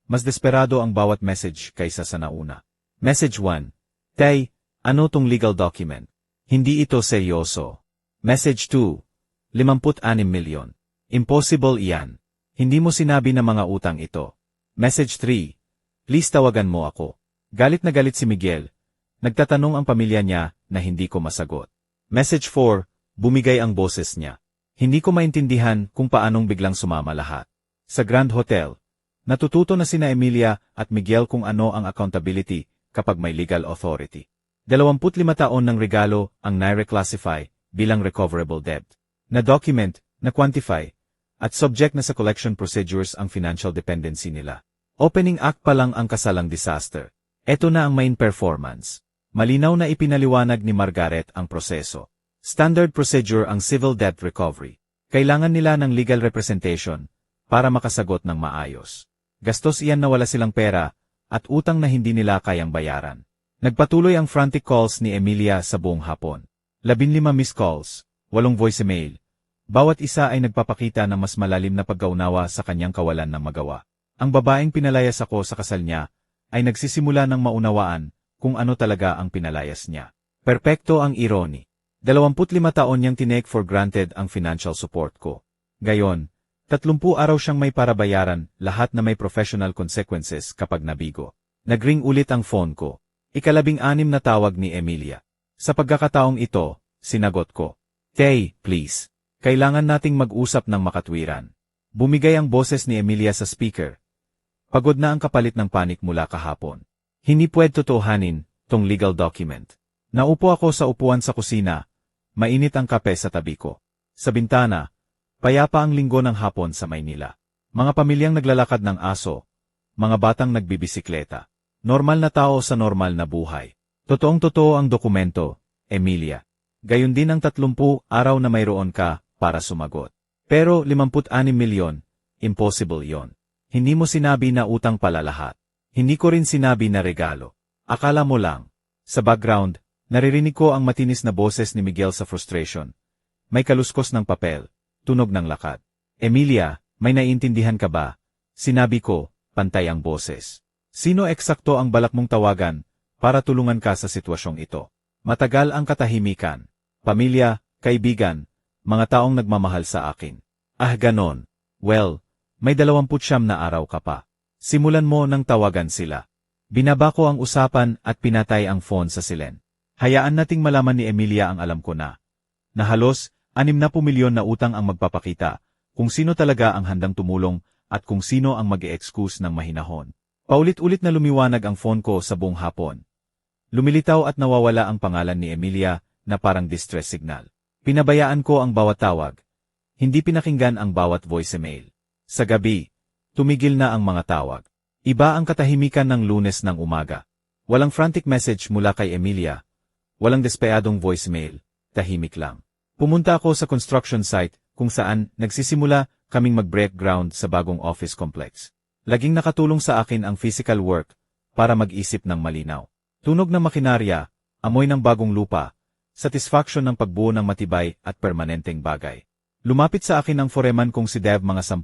Mas desperado ang bawat message kaysa sa nauna. Message 1. Tay, ano tong legal document? Hindi ito seryoso. Message 2. 56 milyon. Impossible iyan. Hindi mo sinabi na mga utang ito. Message 3. Please tawagan mo ako. Galit na galit si Miguel. Nagtatanong ang pamilya niya na hindi ko masagot. Message 4. Bumigay ang boses niya. Hindi ko maintindihan kung paanong biglang sumama lahat. Sa Grand Hotel, natututo na sina Emilia at Miguel kung ano ang accountability kapag may legal authority. 25 taon ng regalo ang nai-reclassify bilang recoverable debt. Na-document, na-quantify, at subject na sa collection procedures ang financial dependency nila. Opening act pa lang ang kasalang disaster. Ito na ang main performance. Malinaw na ipinaliwanag ni Margaret ang proseso. Standard procedure ang civil debt recovery. Kailangan nila ng legal representation para makasagot ng maayos. Gastos iyan na wala silang pera, at utang na hindi nila kayang bayaran. Nagpatuloy ang frantic calls ni Emilia sa buong hapon. 15 missed calls, 8 voicemail. Bawat isa ay nagpapakita ng mas malalim na pagkaunawa sa kanyang kawalan ng magawa. Ang babaeng pinalayas ako sa kasal niya, ay nagsisimula ng maunawaan kung ano talaga ang pinalayas niya. Perpekto ang irony. 25 taon niyang tinake for granted ang financial support ko. Gayon, 30 araw siyang may para bayaran lahat na may professional consequences kapag nabigo. Nagring ulit ang phone ko. 16 na tawag ni Emilia. Sa pagkakataong ito, sinagot ko. Tay, please. Kailangan nating mag-usap ng makatwiran. Bumigay ang boses ni Emilia sa speaker. Pagod na ang kapalit ng panik mula kahapon. Hindi pwede totohanin tong legal document. Naupo ako sa upuan sa kusina. Mainit ang kape sa tabi ko. Sa bintana, payapa ang linggo ng hapon sa Maynila. Mga pamilyang naglalakad ng aso. Mga batang nagbibisikleta. Normal na tao sa normal na buhay. Totoong-totoo ang dokumento, Emilia. Gayon din ang 30 araw na mayroon ka para sumagot. Pero 56 milyon, impossible yon. Hindi mo sinabi na utang pala lahat. Hindi ko rin sinabi na regalo. Akala mo lang. Sa background, naririnig ko ang matinis na boses ni Miguel sa frustration. May kaluskos ng papel. Tunog ng lakad. Emilia, may naiintindihan ka ba? Sinabi ko, pantay ang boses. Sino eksakto ang balak mong tawagan para tulungan ka sa sitwasyong ito? Matagal ang katahimikan. Pamilya, kaibigan, mga taong nagmamahal sa akin. Ah, ganon. Well, may 29 na araw ka pa. Simulan mo nang tawagan sila. Binaba ko ang usapan at pinatay ang phone sa silen. Hayaan nating malaman ni Emilia ang alam ko na. Na halos 60 milyon na utang ang magpapakita kung sino talaga ang handang tumulong at kung sino ang mag-e-excuse ng mahinahon. Paulit-ulit na lumiwanag ang phone ko sa buong hapon. Lumilitaw at nawawala ang pangalan ni Emilia na parang distress signal. Pinabayaan ko ang bawat tawag. Hindi pinakinggan ang bawat voicemail. Sa gabi, tumigil na ang mga tawag. Iba ang katahimikan ng Lunes ng umaga. Walang frantic message mula kay Emilia. Walang despeadong voicemail. Tahimik lang. Pumunta ako sa construction site kung saan nagsisimula kaming mag-break ground sa bagong office complex. Laging nakatulong sa akin ang physical work para mag-isip ng malinaw. Tunog ng makinarya, amoy ng bagong lupa, satisfaction ng pagbuo ng matibay at permanenteng bagay. Lumapit sa akin ang foreman kong si Dev mga 10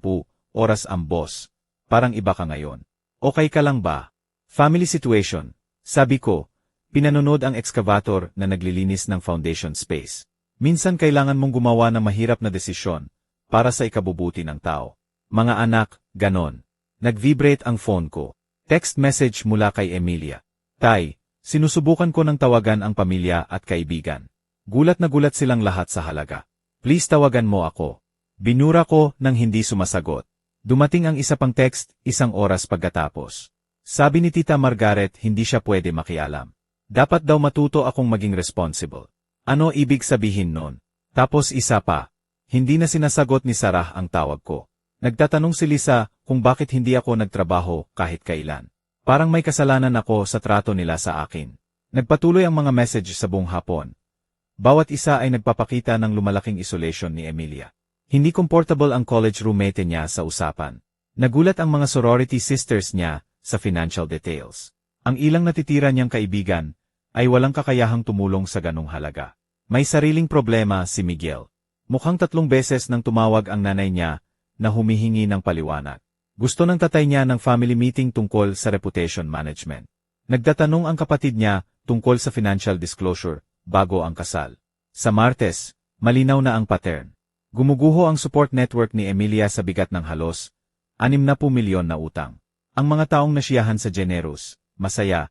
oras ang boss. Parang iba ka ngayon. Okay ka lang ba? Family situation. Sabi ko, pinanonood ang excavator na naglilinis ng foundation space. Minsan kailangan mong gumawa ng mahirap na desisyon para sa ikabubuti ng tao. Mga anak, ganon. Nag-vibrate ang phone ko. Text message mula kay Emilia. Tay, sinusubukan ko ng tawagan ang pamilya at kaibigan. Gulat na gulat silang lahat sa halaga. Please tawagan mo ako. Binura ko nang hindi sumasagot. Dumating ang isa pang text 1 oras pagkatapos. Sabi ni Tita Margaret hindi siya pwede makialam. Dapat daw matuto akong maging responsible. Ano ibig sabihin nun? Tapos isa pa. Hindi na sinasagot ni Sarah ang tawag ko. Nagtatanong si Lisa kung bakit hindi ako nagtrabaho kahit kailan. Parang may kasalanan ako sa trato nila sa akin. Nagpatuloy ang mga message sa buong hapon. Bawat isa ay nagpapakita ng lumalaking isolation ni Emilia. Hindi comfortable ang college roommate niya sa usapan. Nagulat ang mga sorority sisters niya sa financial details. Ang ilang natitira niyang kaibigan ay walang kakayahang tumulong sa ganong halaga. May sariling problema si Miguel. Mukhang 3 beses nang tumawag ang nanay niya na humihingi ng paliwanag. Gusto ng tatay niya ng family meeting tungkol sa reputation management. Nagtatanong ang kapatid niya tungkol sa financial disclosure bago ang kasal. Sa Martes, malinaw na ang pattern. Gumuguho ang support network ni Emilia sa bigat ng halos 60 milyon na utang. Ang mga taong nasiyahan sa generous, masaya,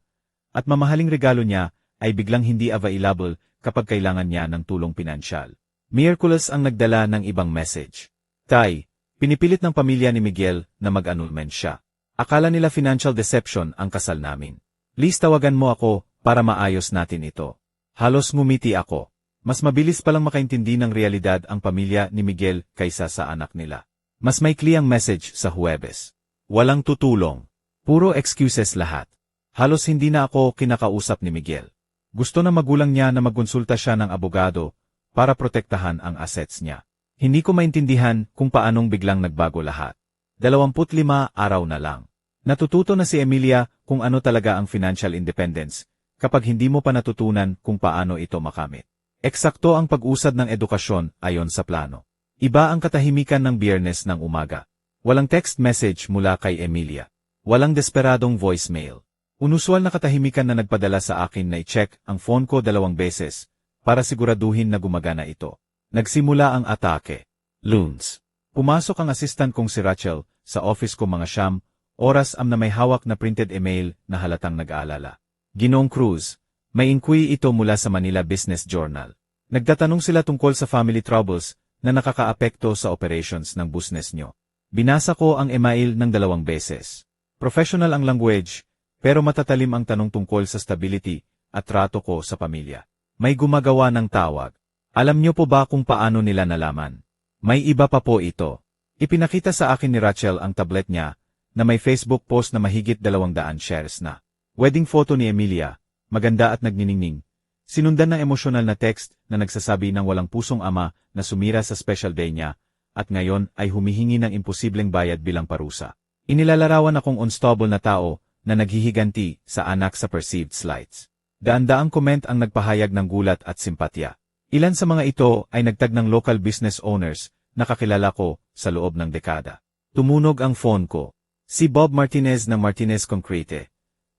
at mamahaling regalo niya ay biglang hindi available kapag kailangan niya ng tulong pinansyal. Miyerkules ang nagdala ng ibang message. Tay, pinipilit ng pamilya ni Miguel na mag-annulment siya. Akala nila financial deception ang kasal namin. Please tawagan mo ako para maayos natin ito. Halos ngumiti ako. Mas mabilis palang makaintindi ng realidad ang pamilya ni Miguel kaysa sa anak nila. Mas maikli ang message sa Huwebes. Walang tutulong. Puro excuses lahat. Halos hindi na ako kinakausap ni Miguel. Gusto na magulang niya na magkonsulta siya ng abogado para protektahan ang assets niya. Hindi ko maintindihan kung paanong biglang nagbago lahat. 25 araw na lang. Natututo na si Emilia kung ano talaga ang financial independence kapag hindi mo pa natutunan kung paano ito makamit. Eksakto ang pag-usad ng edukasyon ayon sa plano. Iba ang katahimikan ng Biyernes ng umaga. Walang text message mula kay Emilia. Walang desperadong voicemail. Unusual na katahimikan na nagpadala sa akin na i-check ang phone ko 2 beses para siguraduhin na gumagana ito. Nagsimula ang atake. Loons. Pumasok ang assistant kong si Rachel sa office ko mga oras na may hawak na printed email na halatang nag-aalala. Ginoong Cruz, may inquiry ito mula sa Manila Business Journal. Nagtatanong sila tungkol sa family troubles na nakakaapekto sa operations ng business nyo. Binasa ko ang email ng 2 beses. Professional ang language, pero matatalim ang tanong tungkol sa stability at trato ko sa pamilya. May gumagawa ng tawag. Alam nyo po ba kung paano nila nalaman? May iba pa po ito. Ipinakita sa akin ni Rachel ang tablet niya na may Facebook post na mahigit 200 shares na. Wedding photo ni Emilia, maganda at nagniningning. Sinundan ng emosyonal na text na nagsasabi ng walang pusong ama na sumira sa special day niya at ngayon ay humihingi ng imposibleng bayad bilang parusa. Inilalarawan akong unstable na tao na naghihiganti sa anak sa perceived slights. Daan-daang comment ang nagpahayag ng gulat at simpatya. Ilan sa mga ito ay nagtag ng local business owners na kakilala ko sa loob ng dekada. Tumunog ang phone ko. Si Bob Martinez ng Martinez Concrete,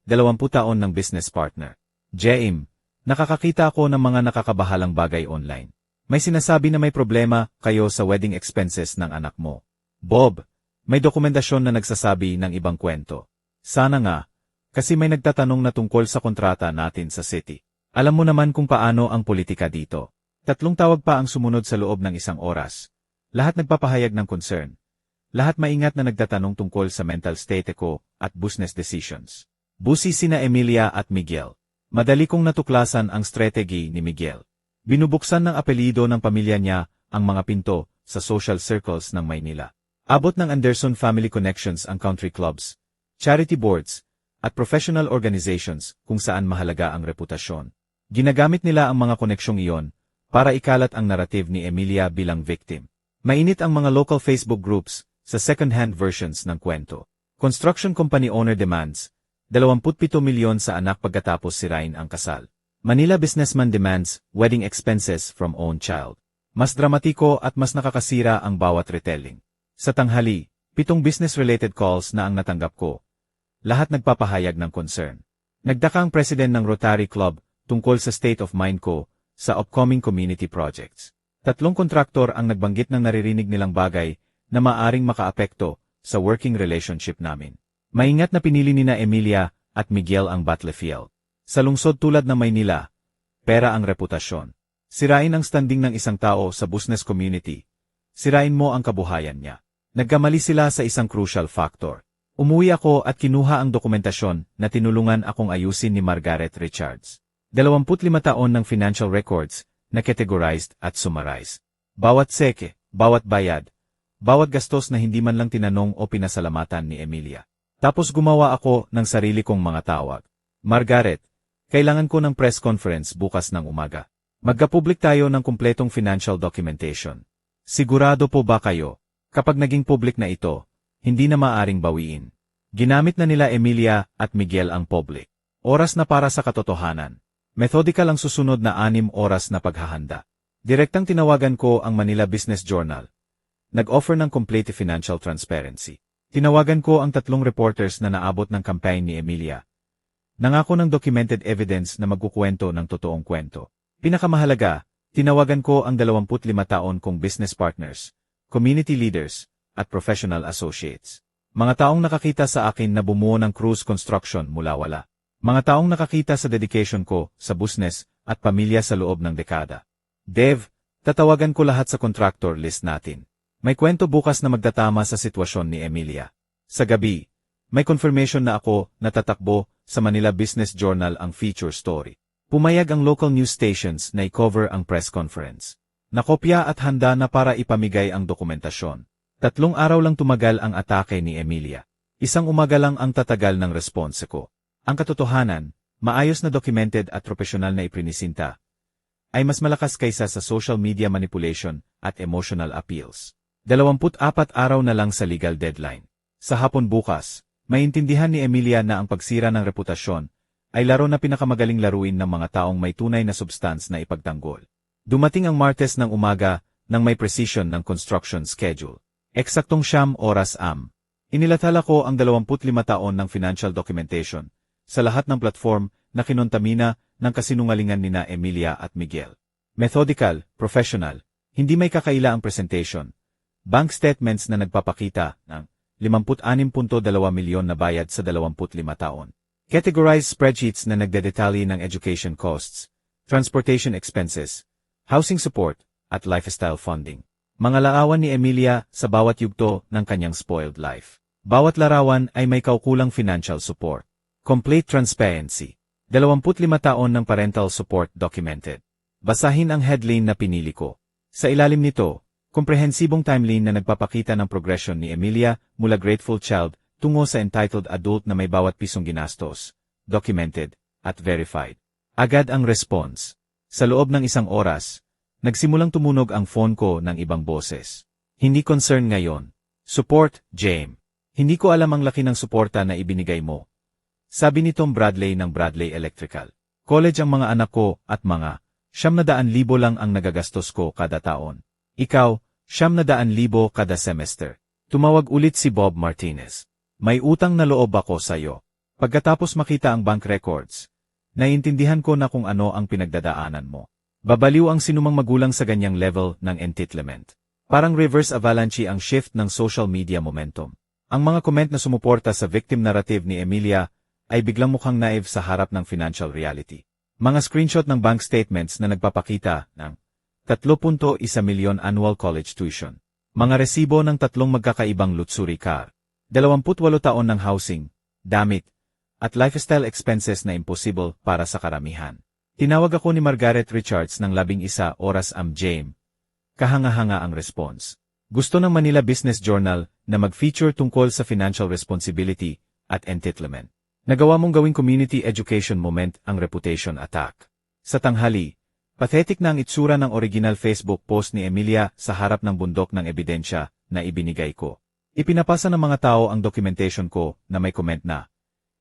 20 taon ng business partner. JM, nakakakita ako ng mga nakakabahalang bagay online. May sinasabi na may problema kayo sa wedding expenses ng anak mo. Bob, may dokumentasyon na nagsasabi ng ibang kwento. Sana nga, kasi may nagtatanong na tungkol sa kontrata natin sa city. Alam mo naman kung paano ang politika dito. 3 tawag pa ang sumunod sa loob ng 1 oras. Lahat nagpapahayag ng concern. Lahat maingat na nagtatanong tungkol sa mental state ko at business decisions. Busi sina Emilia at Miguel. Madali kong natuklasan ang strategy ni Miguel. Binubuksan ng apelido ng pamilya niya ang mga pinto sa social circles ng Maynila. Abot ng Anderson Family Connections ang country clubs, charity boards, at professional organizations kung saan mahalaga ang reputasyon. Ginagamit nila ang mga koneksyong iyon para ikalat ang narrative ni Emilia bilang victim. Mainit ang mga local Facebook groups sa second-hand versions ng kwento. Construction company owner demands 27 milyon sa anak pagkatapos sirain ang kasal. Manila businessman demands wedding expenses from own child. Mas dramatiko at mas nakakasira ang bawat retelling. Sa tanghali, 7 business-related calls na ang natanggap ko. Lahat nagpapahayag ng concern. Nagdaka ang president ng Rotary Club tungkol sa state of mind ko sa upcoming community projects. 3 kontraktor ang nagbanggit ng naririnig nilang bagay na maaring makaapekto sa working relationship namin. Maingat na pinili nina Emilia at Miguel ang battlefield. Sa lungsod tulad ng Maynila, pera ang reputasyon. Sirain ang standing ng isang tao sa business community. Sirain mo ang kabuhayan niya. Nagkamali sila sa isang crucial factor. Umuwi ako at kinuha ang dokumentasyon na tinulungan akong ayusin ni Margaret Richards. 25 taon ng financial records na categorized at summarized. Bawat seke, bawat bayad, bawat gastos na hindi man lang tinanong o pinasalamatan ni Emilia. Tapos gumawa ako ng sarili kong mga tawag. Margaret, kailangan ko ng press conference bukas ng umaga. Magka-public tayo ng kumpletong financial documentation. Sigurado po ba kayo, kapag naging public na ito, hindi na maaring bawiin? Ginamit na nila Emilia at Miguel ang public. Oras na para sa katotohanan. Methodical ang susunod na 6 oras na paghahanda. Direktang tinawagan ko ang Manila Business Journal. Nag-offer ng complete financial transparency. Tinawagan ko ang 3 reporters na naabot ng campaign ni Emilia. Nangako ng documented evidence na magkukwento ng totoong kwento. Pinakamahalaga, tinawagan ko ang 25 taon kong business partners, community leaders, at professional associates. Mga taong nakakita sa akin na bumuo ng cruise construction mula wala. Mga taong nakakita sa dedication ko sa business at pamilya sa loob ng dekada. Dev, tatawagan ko lahat sa contractor list natin. May kwento bukas na magtatama sa sitwasyon ni Emilia. Sa gabi, may confirmation na ako na tatakbo sa Manila Business Journal ang feature story. Pumayag ang local news stations na i-cover ang press conference. Nakopya at handa na para ipamigay ang dokumentasyon. 3 araw lang tumagal ang atake ni Emilia. 1 umaga lang ang tatagal ng response ko. Ang katotohanan, maayos na documented at profesional na iprinisinta, ay mas malakas kaysa sa social media manipulation at emotional appeals. 24 araw na lang sa legal deadline. Sa hapon bukas, maintindihan ni Emilia na ang pagsira ng reputasyon ay laro na pinakamagaling laruin ng mga taong may tunay na substance na ipagtanggol. Dumating ang Martes ng umaga nang may precision ng construction schedule. Eksaktong 9 oras am. Inilathala ko ang 25 taon ng financial documentation sa lahat ng platform na kinontamina ng kasinungalingan nina Emilia at Miguel. Methodical, professional, hindi may kakaila ang presentation. Bank statements na nagpapakita ng 56.2 milyon na bayad sa 25 taon. Categorized spreadsheets na nagdedetalye ng education costs, transportation expenses, housing support, at lifestyle funding. Mga larawan ni Emilia sa bawat yugto ng kanyang spoiled life. Bawat larawan ay may kaukulang financial support. Complete transparency. 25 taon ng parental support documented. Basahin ang headline na pinili ko. Sa ilalim nito, komprehensibong timeline na nagpapakita ng progression ni Emilia mula grateful child tungo sa entitled adult na may bawat pisong ginastos, documented, at verified. Agad ang response. Sa loob ng 1 oras, nagsimulang tumunog ang phone ko ng ibang boses. Hindi concern ngayon. Support, James. Hindi ko alam ang laki ng suporta na ibinigay mo. Sabi ni Tom Bradley ng Bradley Electrical. College ang mga anak ko at mga 900,000 lang ang nagagastos ko kada taon. Ikaw, 900,000 kada semester. Tumawag ulit si Bob Martinez. May utang na loob ako sa iyo. Pagkatapos makita ang bank records, naiintindihan ko na kung ano ang pinagdadaanan mo. Babaliw ang sinumang magulang sa ganyang level ng entitlement. Parang reverse avalanche ang shift ng social media momentum. Ang mga comment na sumuporta sa victim narrative ni Emilia ay biglang mukhang naive sa harap ng financial reality. Mga screenshot ng bank statements na nagpapakita ng 3.1 milyon annual college tuition. Mga resibo ng 3 magkakaibang luxury car. 28 taon ng housing, damit, at lifestyle expenses na imposible para sa karamihan. Tinawag ako ni Margaret Richards ng 11 oras am James. Kahanga-hanga ang response. Gusto ng Manila Business Journal na mag-feature tungkol sa financial responsibility at entitlement. Nagawa mong gawing community education moment ang reputation attack. Sa tanghali, pathetic na ang itsura ng original Facebook post ni Emilia sa harap ng bundok ng ebidensya na ibinigay ko. Ipinapasa ng mga tao ang documentation ko na may comment na,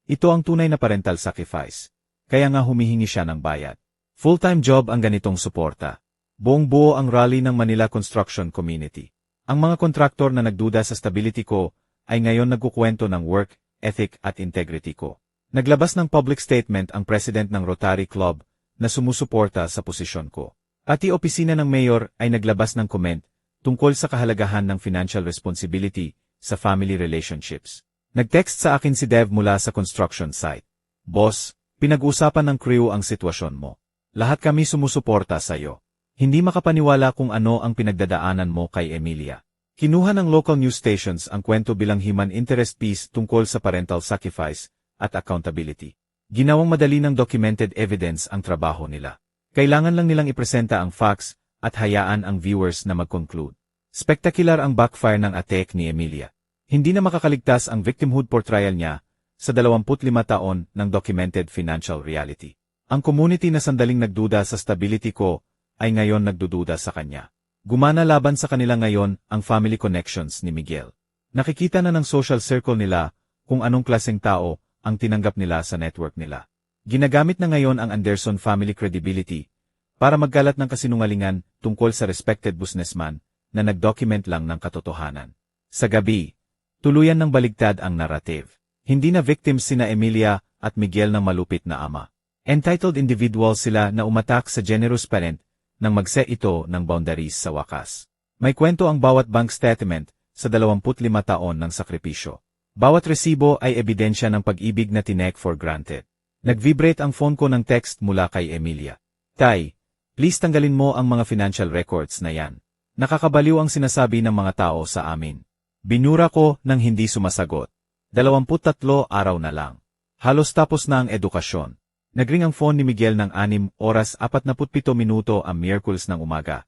ito ang tunay na parental sacrifice. Kaya nga humihingi siya ng bayad. Full-time job ang ganitong suporta. Buong buo ang rally ng Manila Construction Community. Ang mga kontraktor na nagduda sa stability ko ay ngayon nagkukwento ng work, ethic at integrity ko. Naglabas ng public statement ang president ng Rotary Club na sumusuporta sa posisyon ko. Pati opisina ng mayor ay naglabas ng comment tungkol sa kahalagahan ng financial responsibility sa family relationships. Nag-text sa akin si Dev mula sa construction site. Boss, pinag-usapan ng crew ang sitwasyon mo. Lahat kami sumusuporta sa iyo. Hindi makapaniwala kung ano ang pinagdadaanan mo kay Emilia. Kinuha ng local news stations ang kwento bilang human interest piece tungkol sa parental sacrifice at accountability. Ginawang madali ng documented evidence ang trabaho nila. Kailangan lang nilang ipresenta ang facts at hayaan ang viewers na mag-conclude. Spectacular ang backfire ng attack ni Emilia. Hindi na makakaligtas ang victimhood portrayal niya sa 25 taon ng documented financial reality. Ang community na sandaling nagduda sa stability ko ay ngayon nagdududa sa kanya. Gumana laban sa kanila ngayon ang family connections ni Miguel. Nakikita na ng social circle nila kung anong klaseng tao ang tinanggap nila sa network nila. Ginagamit na ngayon ang Anderson family credibility para magkalat ng kasinungalingan tungkol sa respected businessman na nag-document lang ng katotohanan. Sa gabi, tuluyan ng baligtad ang narrative. Hindi na victims sina Emilia at Miguel ng malupit na ama. Entitled individuals sila na umatak sa generous parent nang magset ito ng boundaries sa wakas. May kwento ang bawat bank statement sa 25 taon ng sakripisyo. Bawat resibo ay ebidensya ng pag-ibig na tinek for granted. Nag-vibrate ang phone ko ng text mula kay Emilia. Tay, please tanggalin mo ang mga financial records na yan. Nakakabaliw ang sinasabi ng mga tao sa amin. Binura ko nang hindi sumasagot. 23 araw na lang. Halos tapos na ang edukasyon. Nagring ang phone ni Miguel ng 6 oras 47 minuto ang Miyerkules ng umaga.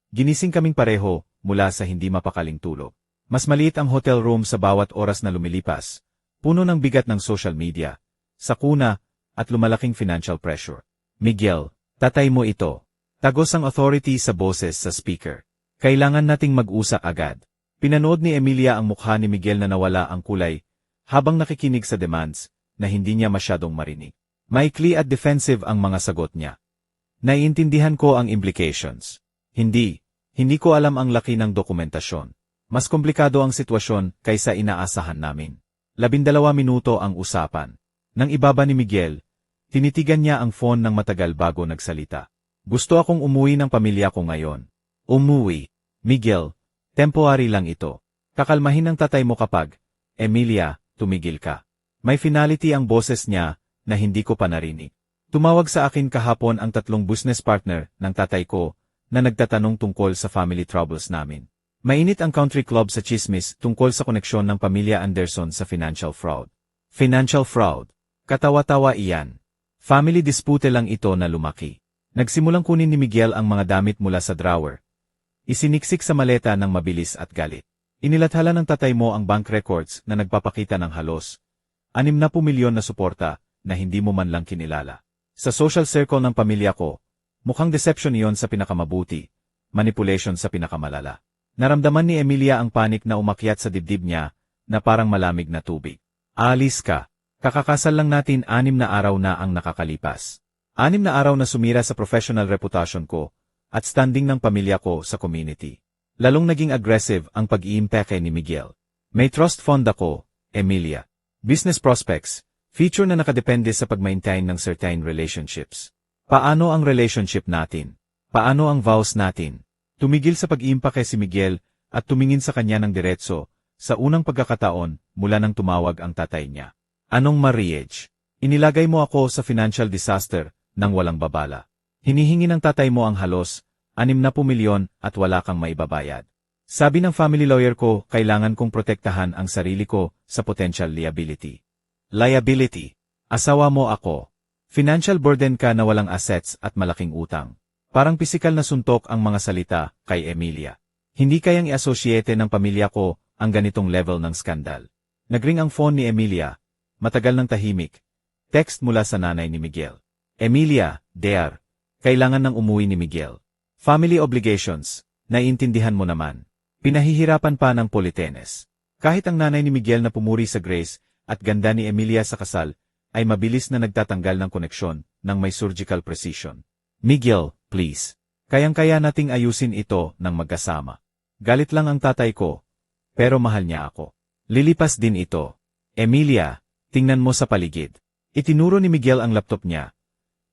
Ginising kaming pareho mula sa hindi mapakaling tulog. Mas maliit ang hotel room sa bawat oras na lumilipas. Puno ng bigat ng social media, sakuna, at lumalaking financial pressure. Miguel, tatay mo ito. Tagos ang authority sa boses sa speaker. Kailangan nating mag-usap agad. Pinanood ni Emilia ang mukha ni Miguel na nawala ang kulay, habang nakikinig sa demands, na hindi niya masyadong marinig. Maikli at defensive ang mga sagot niya. Naiintindihan ko ang implications. Hindi ko alam ang laki ng dokumentasyon. Mas komplikado ang sitwasyon kaysa inaasahan namin. 12 minuto ang usapan. Nang ibaba ni Miguel, tinitigan niya ang phone ng matagal bago nagsalita. Gusto akong umuwi ng pamilya ko ngayon. Umuwi. Miguel, temporary lang ito. Kakalmahin ng tatay mo kapag, Emilia, tumigil ka. May finality ang boses niya na hindi ko pa narinig. Tumawag sa akin kahapon ang 3 business partner ng tatay ko na nagtatanong tungkol sa family troubles namin. Mainit ang country club sa chismis tungkol sa koneksyon ng pamilya Anderson sa financial fraud. Financial fraud. Katawa-tawa iyan. Family dispute lang ito na lumaki. Nagsimulang kunin ni Miguel ang mga damit mula sa drawer. Isiniksik sa maleta ng mabilis at galit. Inilathala ng tatay mo ang bank records na nagpapakita ng halos 60 milyon na suporta na hindi mo man lang kinilala. Sa social circle ng pamilya ko, mukhang deception iyon sa pinakamabuti, manipulation sa pinakamalala. Naramdaman ni Emilia ang panik na umakyat sa dibdib niya na parang malamig na tubig. Aalis ka. Kakakasal lang natin 6 na araw na ang nakakalipas. 6 na araw na sumira sa professional reputation ko at standing ng pamilya ko sa community. Lalong naging aggressive ang pag-iimpeke ni Miguel. May trust fund ako, Emilia. Business prospects, feature na nakadepende sa pag-maintain ng certain relationships. Paano ang relationship natin? Paano ang vows natin? Tumigil sa pag-iimpake si Miguel at tumingin sa kanya ng diretso sa unang pagkakataon mula nang tumawag ang tatay niya. Anong marriage? Inilagay mo ako sa financial disaster nang walang babala. Hinihingi ng tatay mo ang halos 60 milyon at wala kang maibabayad. Sabi ng family lawyer ko, kailangan kong protektahan ang sarili ko sa potential liability. Liability. Asawa mo ako. Financial burden ka na walang assets at malaking utang. Parang pisikal na suntok ang mga salita kay Emilia. Hindi kayang i-associate ng pamilya ko ang ganitong level ng skandal. Nagring ang phone ni Emilia. Matagal ng tahimik. Text mula sa nanay ni Miguel. Emilia, dear. Kailangan nang umuwi ni Miguel. Family obligations. Naiintindihan mo naman. Pinahihirapan pa ng politenes. Kahit ang nanay ni Miguel na pumuri sa grace at ganda ni Emilia sa kasal, ay mabilis na nagtatanggal ng koneksyon ng may surgical precision. Miguel, please. Kayang-kaya nating ayusin ito ng magkasama. Galit lang ang tatay ko, pero mahal niya ako. Lilipas din ito. Emilia, tingnan mo sa paligid. Itinuro ni Miguel ang laptop niya.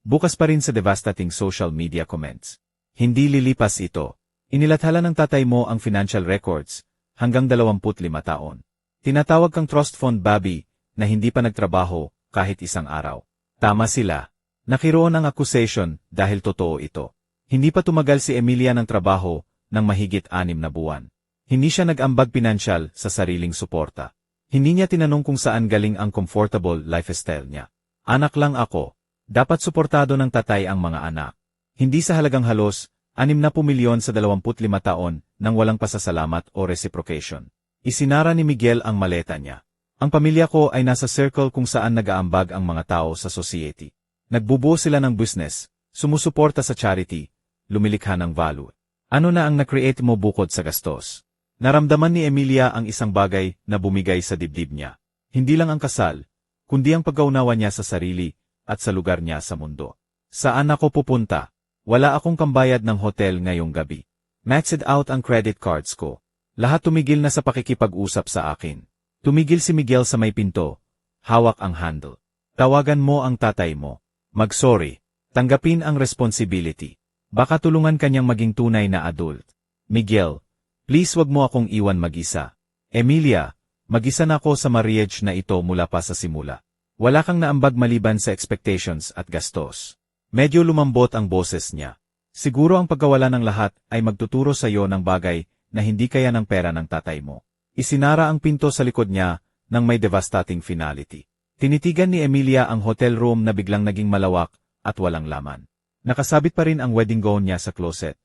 Bukas pa rin sa devastating social media comments. Hindi lilipas ito. Inilathala ng tatay mo ang financial records hanggang 25 taon. Tinatawag kang trust fund baby na hindi pa nagtrabaho kahit isang araw. Tama sila. Nakiroon ang accusation dahil totoo ito. Hindi pa tumagal si Emilia ng trabaho ng mahigit 6 na buwan. Hindi siya nag-ambag pinansyal sa sariling suporta. Hindi niya tinanong kung saan galing ang comfortable lifestyle niya. Anak lang ako. Dapat suportado ng tatay ang mga anak. Hindi sa halagang halos 60 milyon sa 25 taon nang walang pasasalamat o reciprocation. Isinara ni Miguel ang maleta niya. Ang pamilya ko ay nasa circle kung saan nag-aambag ang mga tao sa society. Nagbubuo sila ng business, sumusuporta sa charity, lumilikha ng value. Ano na ang na-create mo bukod sa gastos? Naramdaman ni Emilia ang isang bagay na bumigay sa dibdib niya. Hindi lang ang kasal, kundi ang pagkaunawa niya sa sarili at sa lugar niya sa mundo. Saan ako pupunta? Wala akong kambayad ng hotel ngayong gabi. Maxed out ang credit cards ko. Lahat tumigil na sa pakikipag-usap sa akin. Tumigil si Miguel sa may pinto. Hawak ang handle. Tawagan mo ang tatay mo. Mag-sorry. Tanggapin ang responsibility. Baka tulungan kanyang maging tunay na adult. Miguel, please wag mo akong iwan mag-isa. Emilia, mag-isa na ako sa marriage na ito mula pa sa simula. Wala kang naambag maliban sa expectations at gastos. Medyo lumambot ang boses niya. Siguro ang pagkawala ng lahat ay magtuturo sa iyo ng bagay na hindi kaya ng pera ng tatay mo. Isinara ang pinto sa likod niya nang may devastating finality. Tinitigan ni Emilia ang hotel room na biglang naging malawak at walang laman. Nakasabit pa rin ang wedding gown niya sa closet.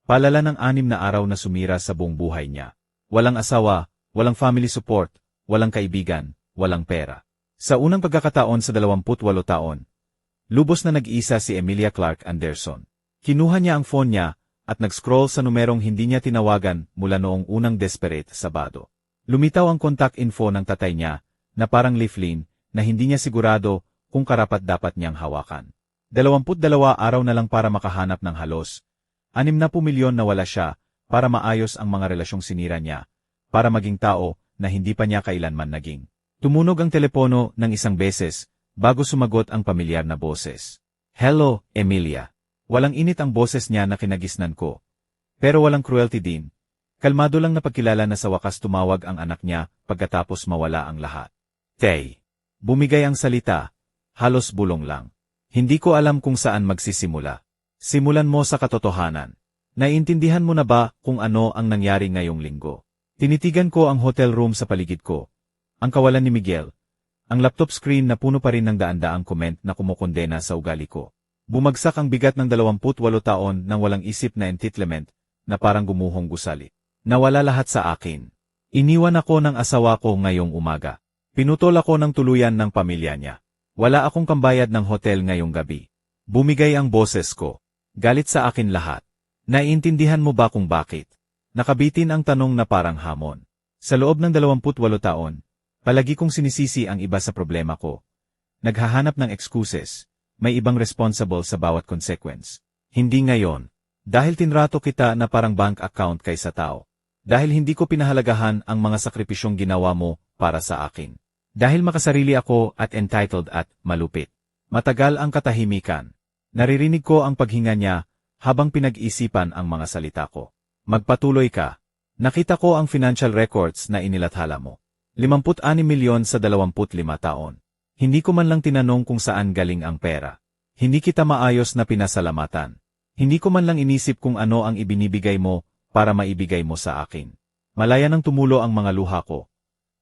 Palala ng 6 na araw na sumira sa buong buhay niya. Walang asawa, walang family support, walang kaibigan, walang pera. Sa unang pagkakataon sa 28 taon, lubos na nag-iisa si Emilia Clark Anderson. Kinuha niya ang phone niya at nag-scroll sa numerong hindi niya tinawagan mula noong unang desperate Sabado. Lumitaw ang contact info ng tatay niya, na parang lifeline, na hindi niya sigurado kung karapat-dapat niyang hawakan. 22 araw na lang para makahanap ng halos 60 milyon na wala siya, para maayos ang mga relasyong sinira niya, para maging tao na hindi pa niya kailanman naging. Tumunog ang telepono ng isang beses, bago sumagot ang pamilyar na boses. Hello, Emilia. Walang init ang boses niya na kinagisnan ko. Pero walang cruelty din. Kalmado lang na pagkilala na sa wakas tumawag ang anak niya pagkatapos mawala ang lahat. Tay. Bumigay ang salita. Halos bulong lang. Hindi ko alam kung saan magsisimula. Simulan mo sa katotohanan. Naiintindihan mo na ba kung ano ang nangyari ngayong linggo? Tinitigan ko ang hotel room sa paligid ko. Ang kawalan ni Miguel. Ang laptop screen na puno pa rin ng daan-daang comment na kumukondena sa ugali ko. Bumagsak ang bigat ng 28 taon nang walang isip na entitlement na parang gumuhong gusali. Nawala lahat sa akin. Iniwan ako ng asawa ko ngayong umaga. Pinutol ako ng tuluyan ng pamilya niya. Wala akong kambayad ng hotel ngayong gabi. Bumigay ang boses ko. Galit sa akin lahat. Naiintindihan mo ba kung bakit? Nakabitin ang tanong na parang hamon. Sa loob ng 28 taon, palagi kong sinisisi ang iba sa problema ko. Naghahanap ng excuses. May ibang responsible sa bawat consequence. Hindi ngayon. Dahil tinrato kita na parang bank account kaysa tao. Dahil hindi ko pinahalagahan ang mga sakripisyong ginawa mo para sa akin. Dahil makasarili ako at entitled at malupit. Matagal ang katahimikan. Naririnig ko ang paghinga niya habang pinag-isipan ang mga salita ko. Magpatuloy ka. Nakita ko ang financial records na inilathala mo. 56 milyon sa 25 taon. Hindi ko man lang tinanong kung saan galing ang pera. Hindi kita maayos na pinasalamatan. Hindi ko man lang inisip kung ano ang ibinibigay mo para maibigay mo sa akin. Malaya nang tumulo ang mga luha ko.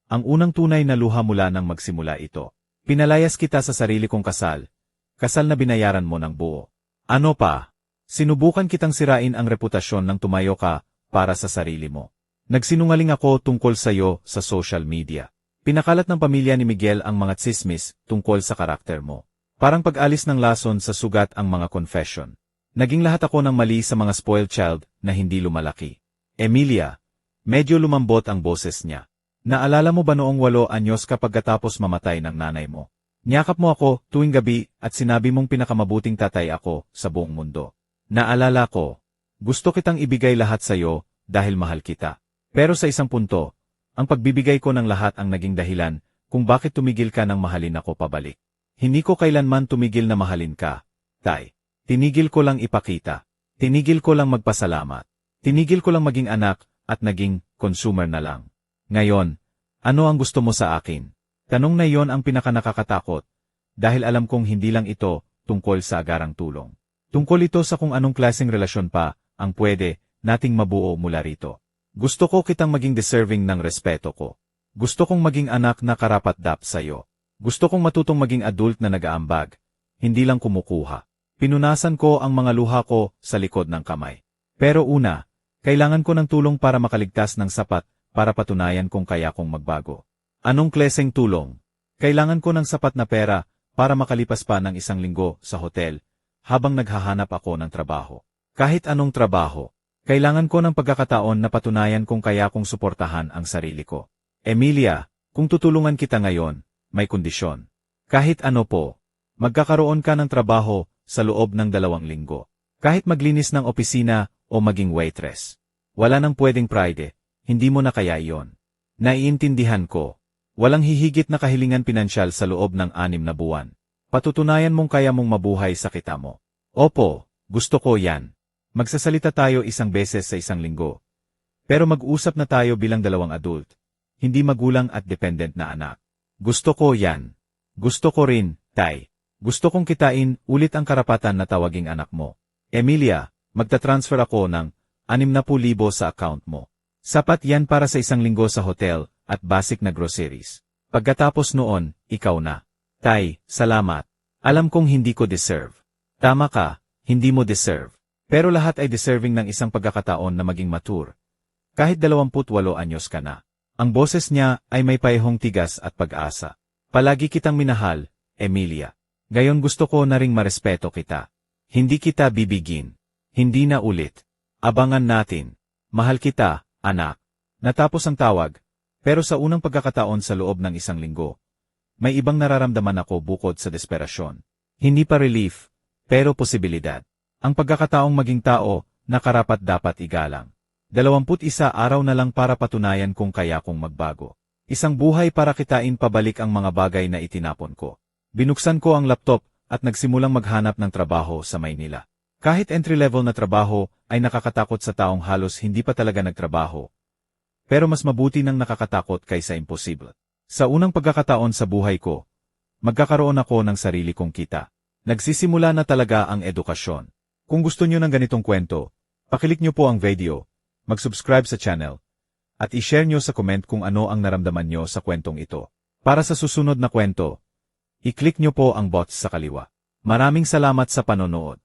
Ang unang tunay na luha mula nang magsimula ito. Pinalayas kita sa sarili kong kasal. Kasal na binayaran mo ng buo. Ano pa? Sinubukan kitang sirain ang reputasyon nang tumayo ka para sa sarili mo. Nagsinungaling ako tungkol sa iyo sa social media. Pinakalat ng pamilya ni Miguel ang mga tsismis tungkol sa karakter mo. Parang pag-alis ng lason sa sugat ang mga confession. Naging lahat ako ng mali sa mga spoiled child na hindi lumalaki. Emilia, medyo lumambot ang boses niya. Naalala mo ba noong 8 anyos kapag katapos mamatay ng nanay mo? Niyakap mo ako tuwing gabi at sinabi mong pinakamabuting tatay ako sa buong mundo. Naalala ko. Gusto kitang ibigay lahat sa iyo dahil mahal kita. Pero sa isang punto, ang pagbibigay ko ng lahat ang naging dahilan kung bakit tumigil ka ng mahalin ako pabalik. Hindi ko kailanman tumigil na mahalin ka, Tay. Tinigil ko lang ipakita. Tinigil ko lang magpasalamat. Tinigil ko lang maging anak at naging consumer na lang. Ngayon, ano ang gusto mo sa akin? Tanong na iyon ang pinakanakakatakot dahil alam kong hindi lang ito tungkol sa agarang tulong. Tungkol ito sa kung anong klaseng relasyon pa ang pwede nating mabuo mula rito. Gusto ko kitang maging deserving ng respeto ko. Gusto kong maging anak na karapat-dap sa'yo. Gusto kong matutong maging adult na nag-aambag, hindi lang kumukuha. Pinunasan ko ang mga luha ko sa likod ng kamay. Pero una, kailangan ko ng tulong para makaligtas ng sapat para patunayan kung kaya kong magbago. Anong kleseng tulong? Kailangan ko ng sapat na pera para makalipas pa ng 1 linggo sa hotel habang naghahanap ako ng trabaho. Kahit anong trabaho. Kailangan ko ng pagkakataon na patunayan kung kaya kong suportahan ang sarili ko. Emilia, kung tutulungan kita ngayon, may kondisyon. Kahit ano po, magkakaroon ka ng trabaho sa loob ng 2 linggo. Kahit maglinis ng opisina o maging waitress. Wala nang pwedeng pride, hindi mo na kaya iyon. Naiintindihan ko. Walang hihigit na kahilingan pinansyal sa loob ng 6 na buwan. Patutunayan mong kaya mong mabuhay sa kita mo. Opo, gusto ko yan. Magsasalita tayo 1 beses sa 1 linggo. Pero mag-usap na tayo bilang 2 adult. Hindi magulang at dependent na anak. Gusto ko yan. Gusto ko rin, Tay. Gusto kong kitain ulit ang karapatan na tawaging anak mo. Emilia, magta-transfer ako ng 60,000 sa account mo. Sapat yan para sa 1 linggo sa hotel at basic na groceries. Pagkatapos noon, ikaw na. Tay, salamat. Alam kong hindi ko deserve. Tama ka, hindi mo deserve. Pero lahat ay deserving ng isang pagkakataon na maging mature. Kahit 28 anyos ka na. Ang boses niya ay may paehong tigas at pag-asa. Palagi kitang minahal, Emilia. Gayon gusto ko na ring marespeto kita. Hindi kita bibigin. Hindi na ulit. Abangan natin. Mahal kita, anak. Natapos ang tawag, pero sa unang pagkakataon sa loob ng isang linggo, may ibang nararamdaman ako bukod sa desperasyon. Hindi pa relief, pero posibilidad. Ang pagkakataong maging tao na karapat-dapat igalang. 21 araw na lang para patunayan kung kaya kong magbago. Isang buhay para kitain pabalik ang mga bagay na itinapon ko. Binuksan ko ang laptop at nagsimulang maghanap ng trabaho sa Maynila. Kahit entry-level na trabaho ay nakakatakot sa taong halos hindi pa talaga nagtrabaho. Pero mas mabuti nang nakakatakot kaysa imposible. Sa unang pagkakataon sa buhay ko, magkakaroon ako ng sarili kong kita. Nagsisimula na talaga ang edukasyon. Kung gusto nyo ng ganitong kwento, pakilik nyo po ang video, mag-subscribe sa channel, at i-share nyo sa comment kung ano ang naramdaman nyo sa kwentong ito. Para sa susunod na kwento, i-click nyo po ang box sa kaliwa. Maraming salamat sa panonood.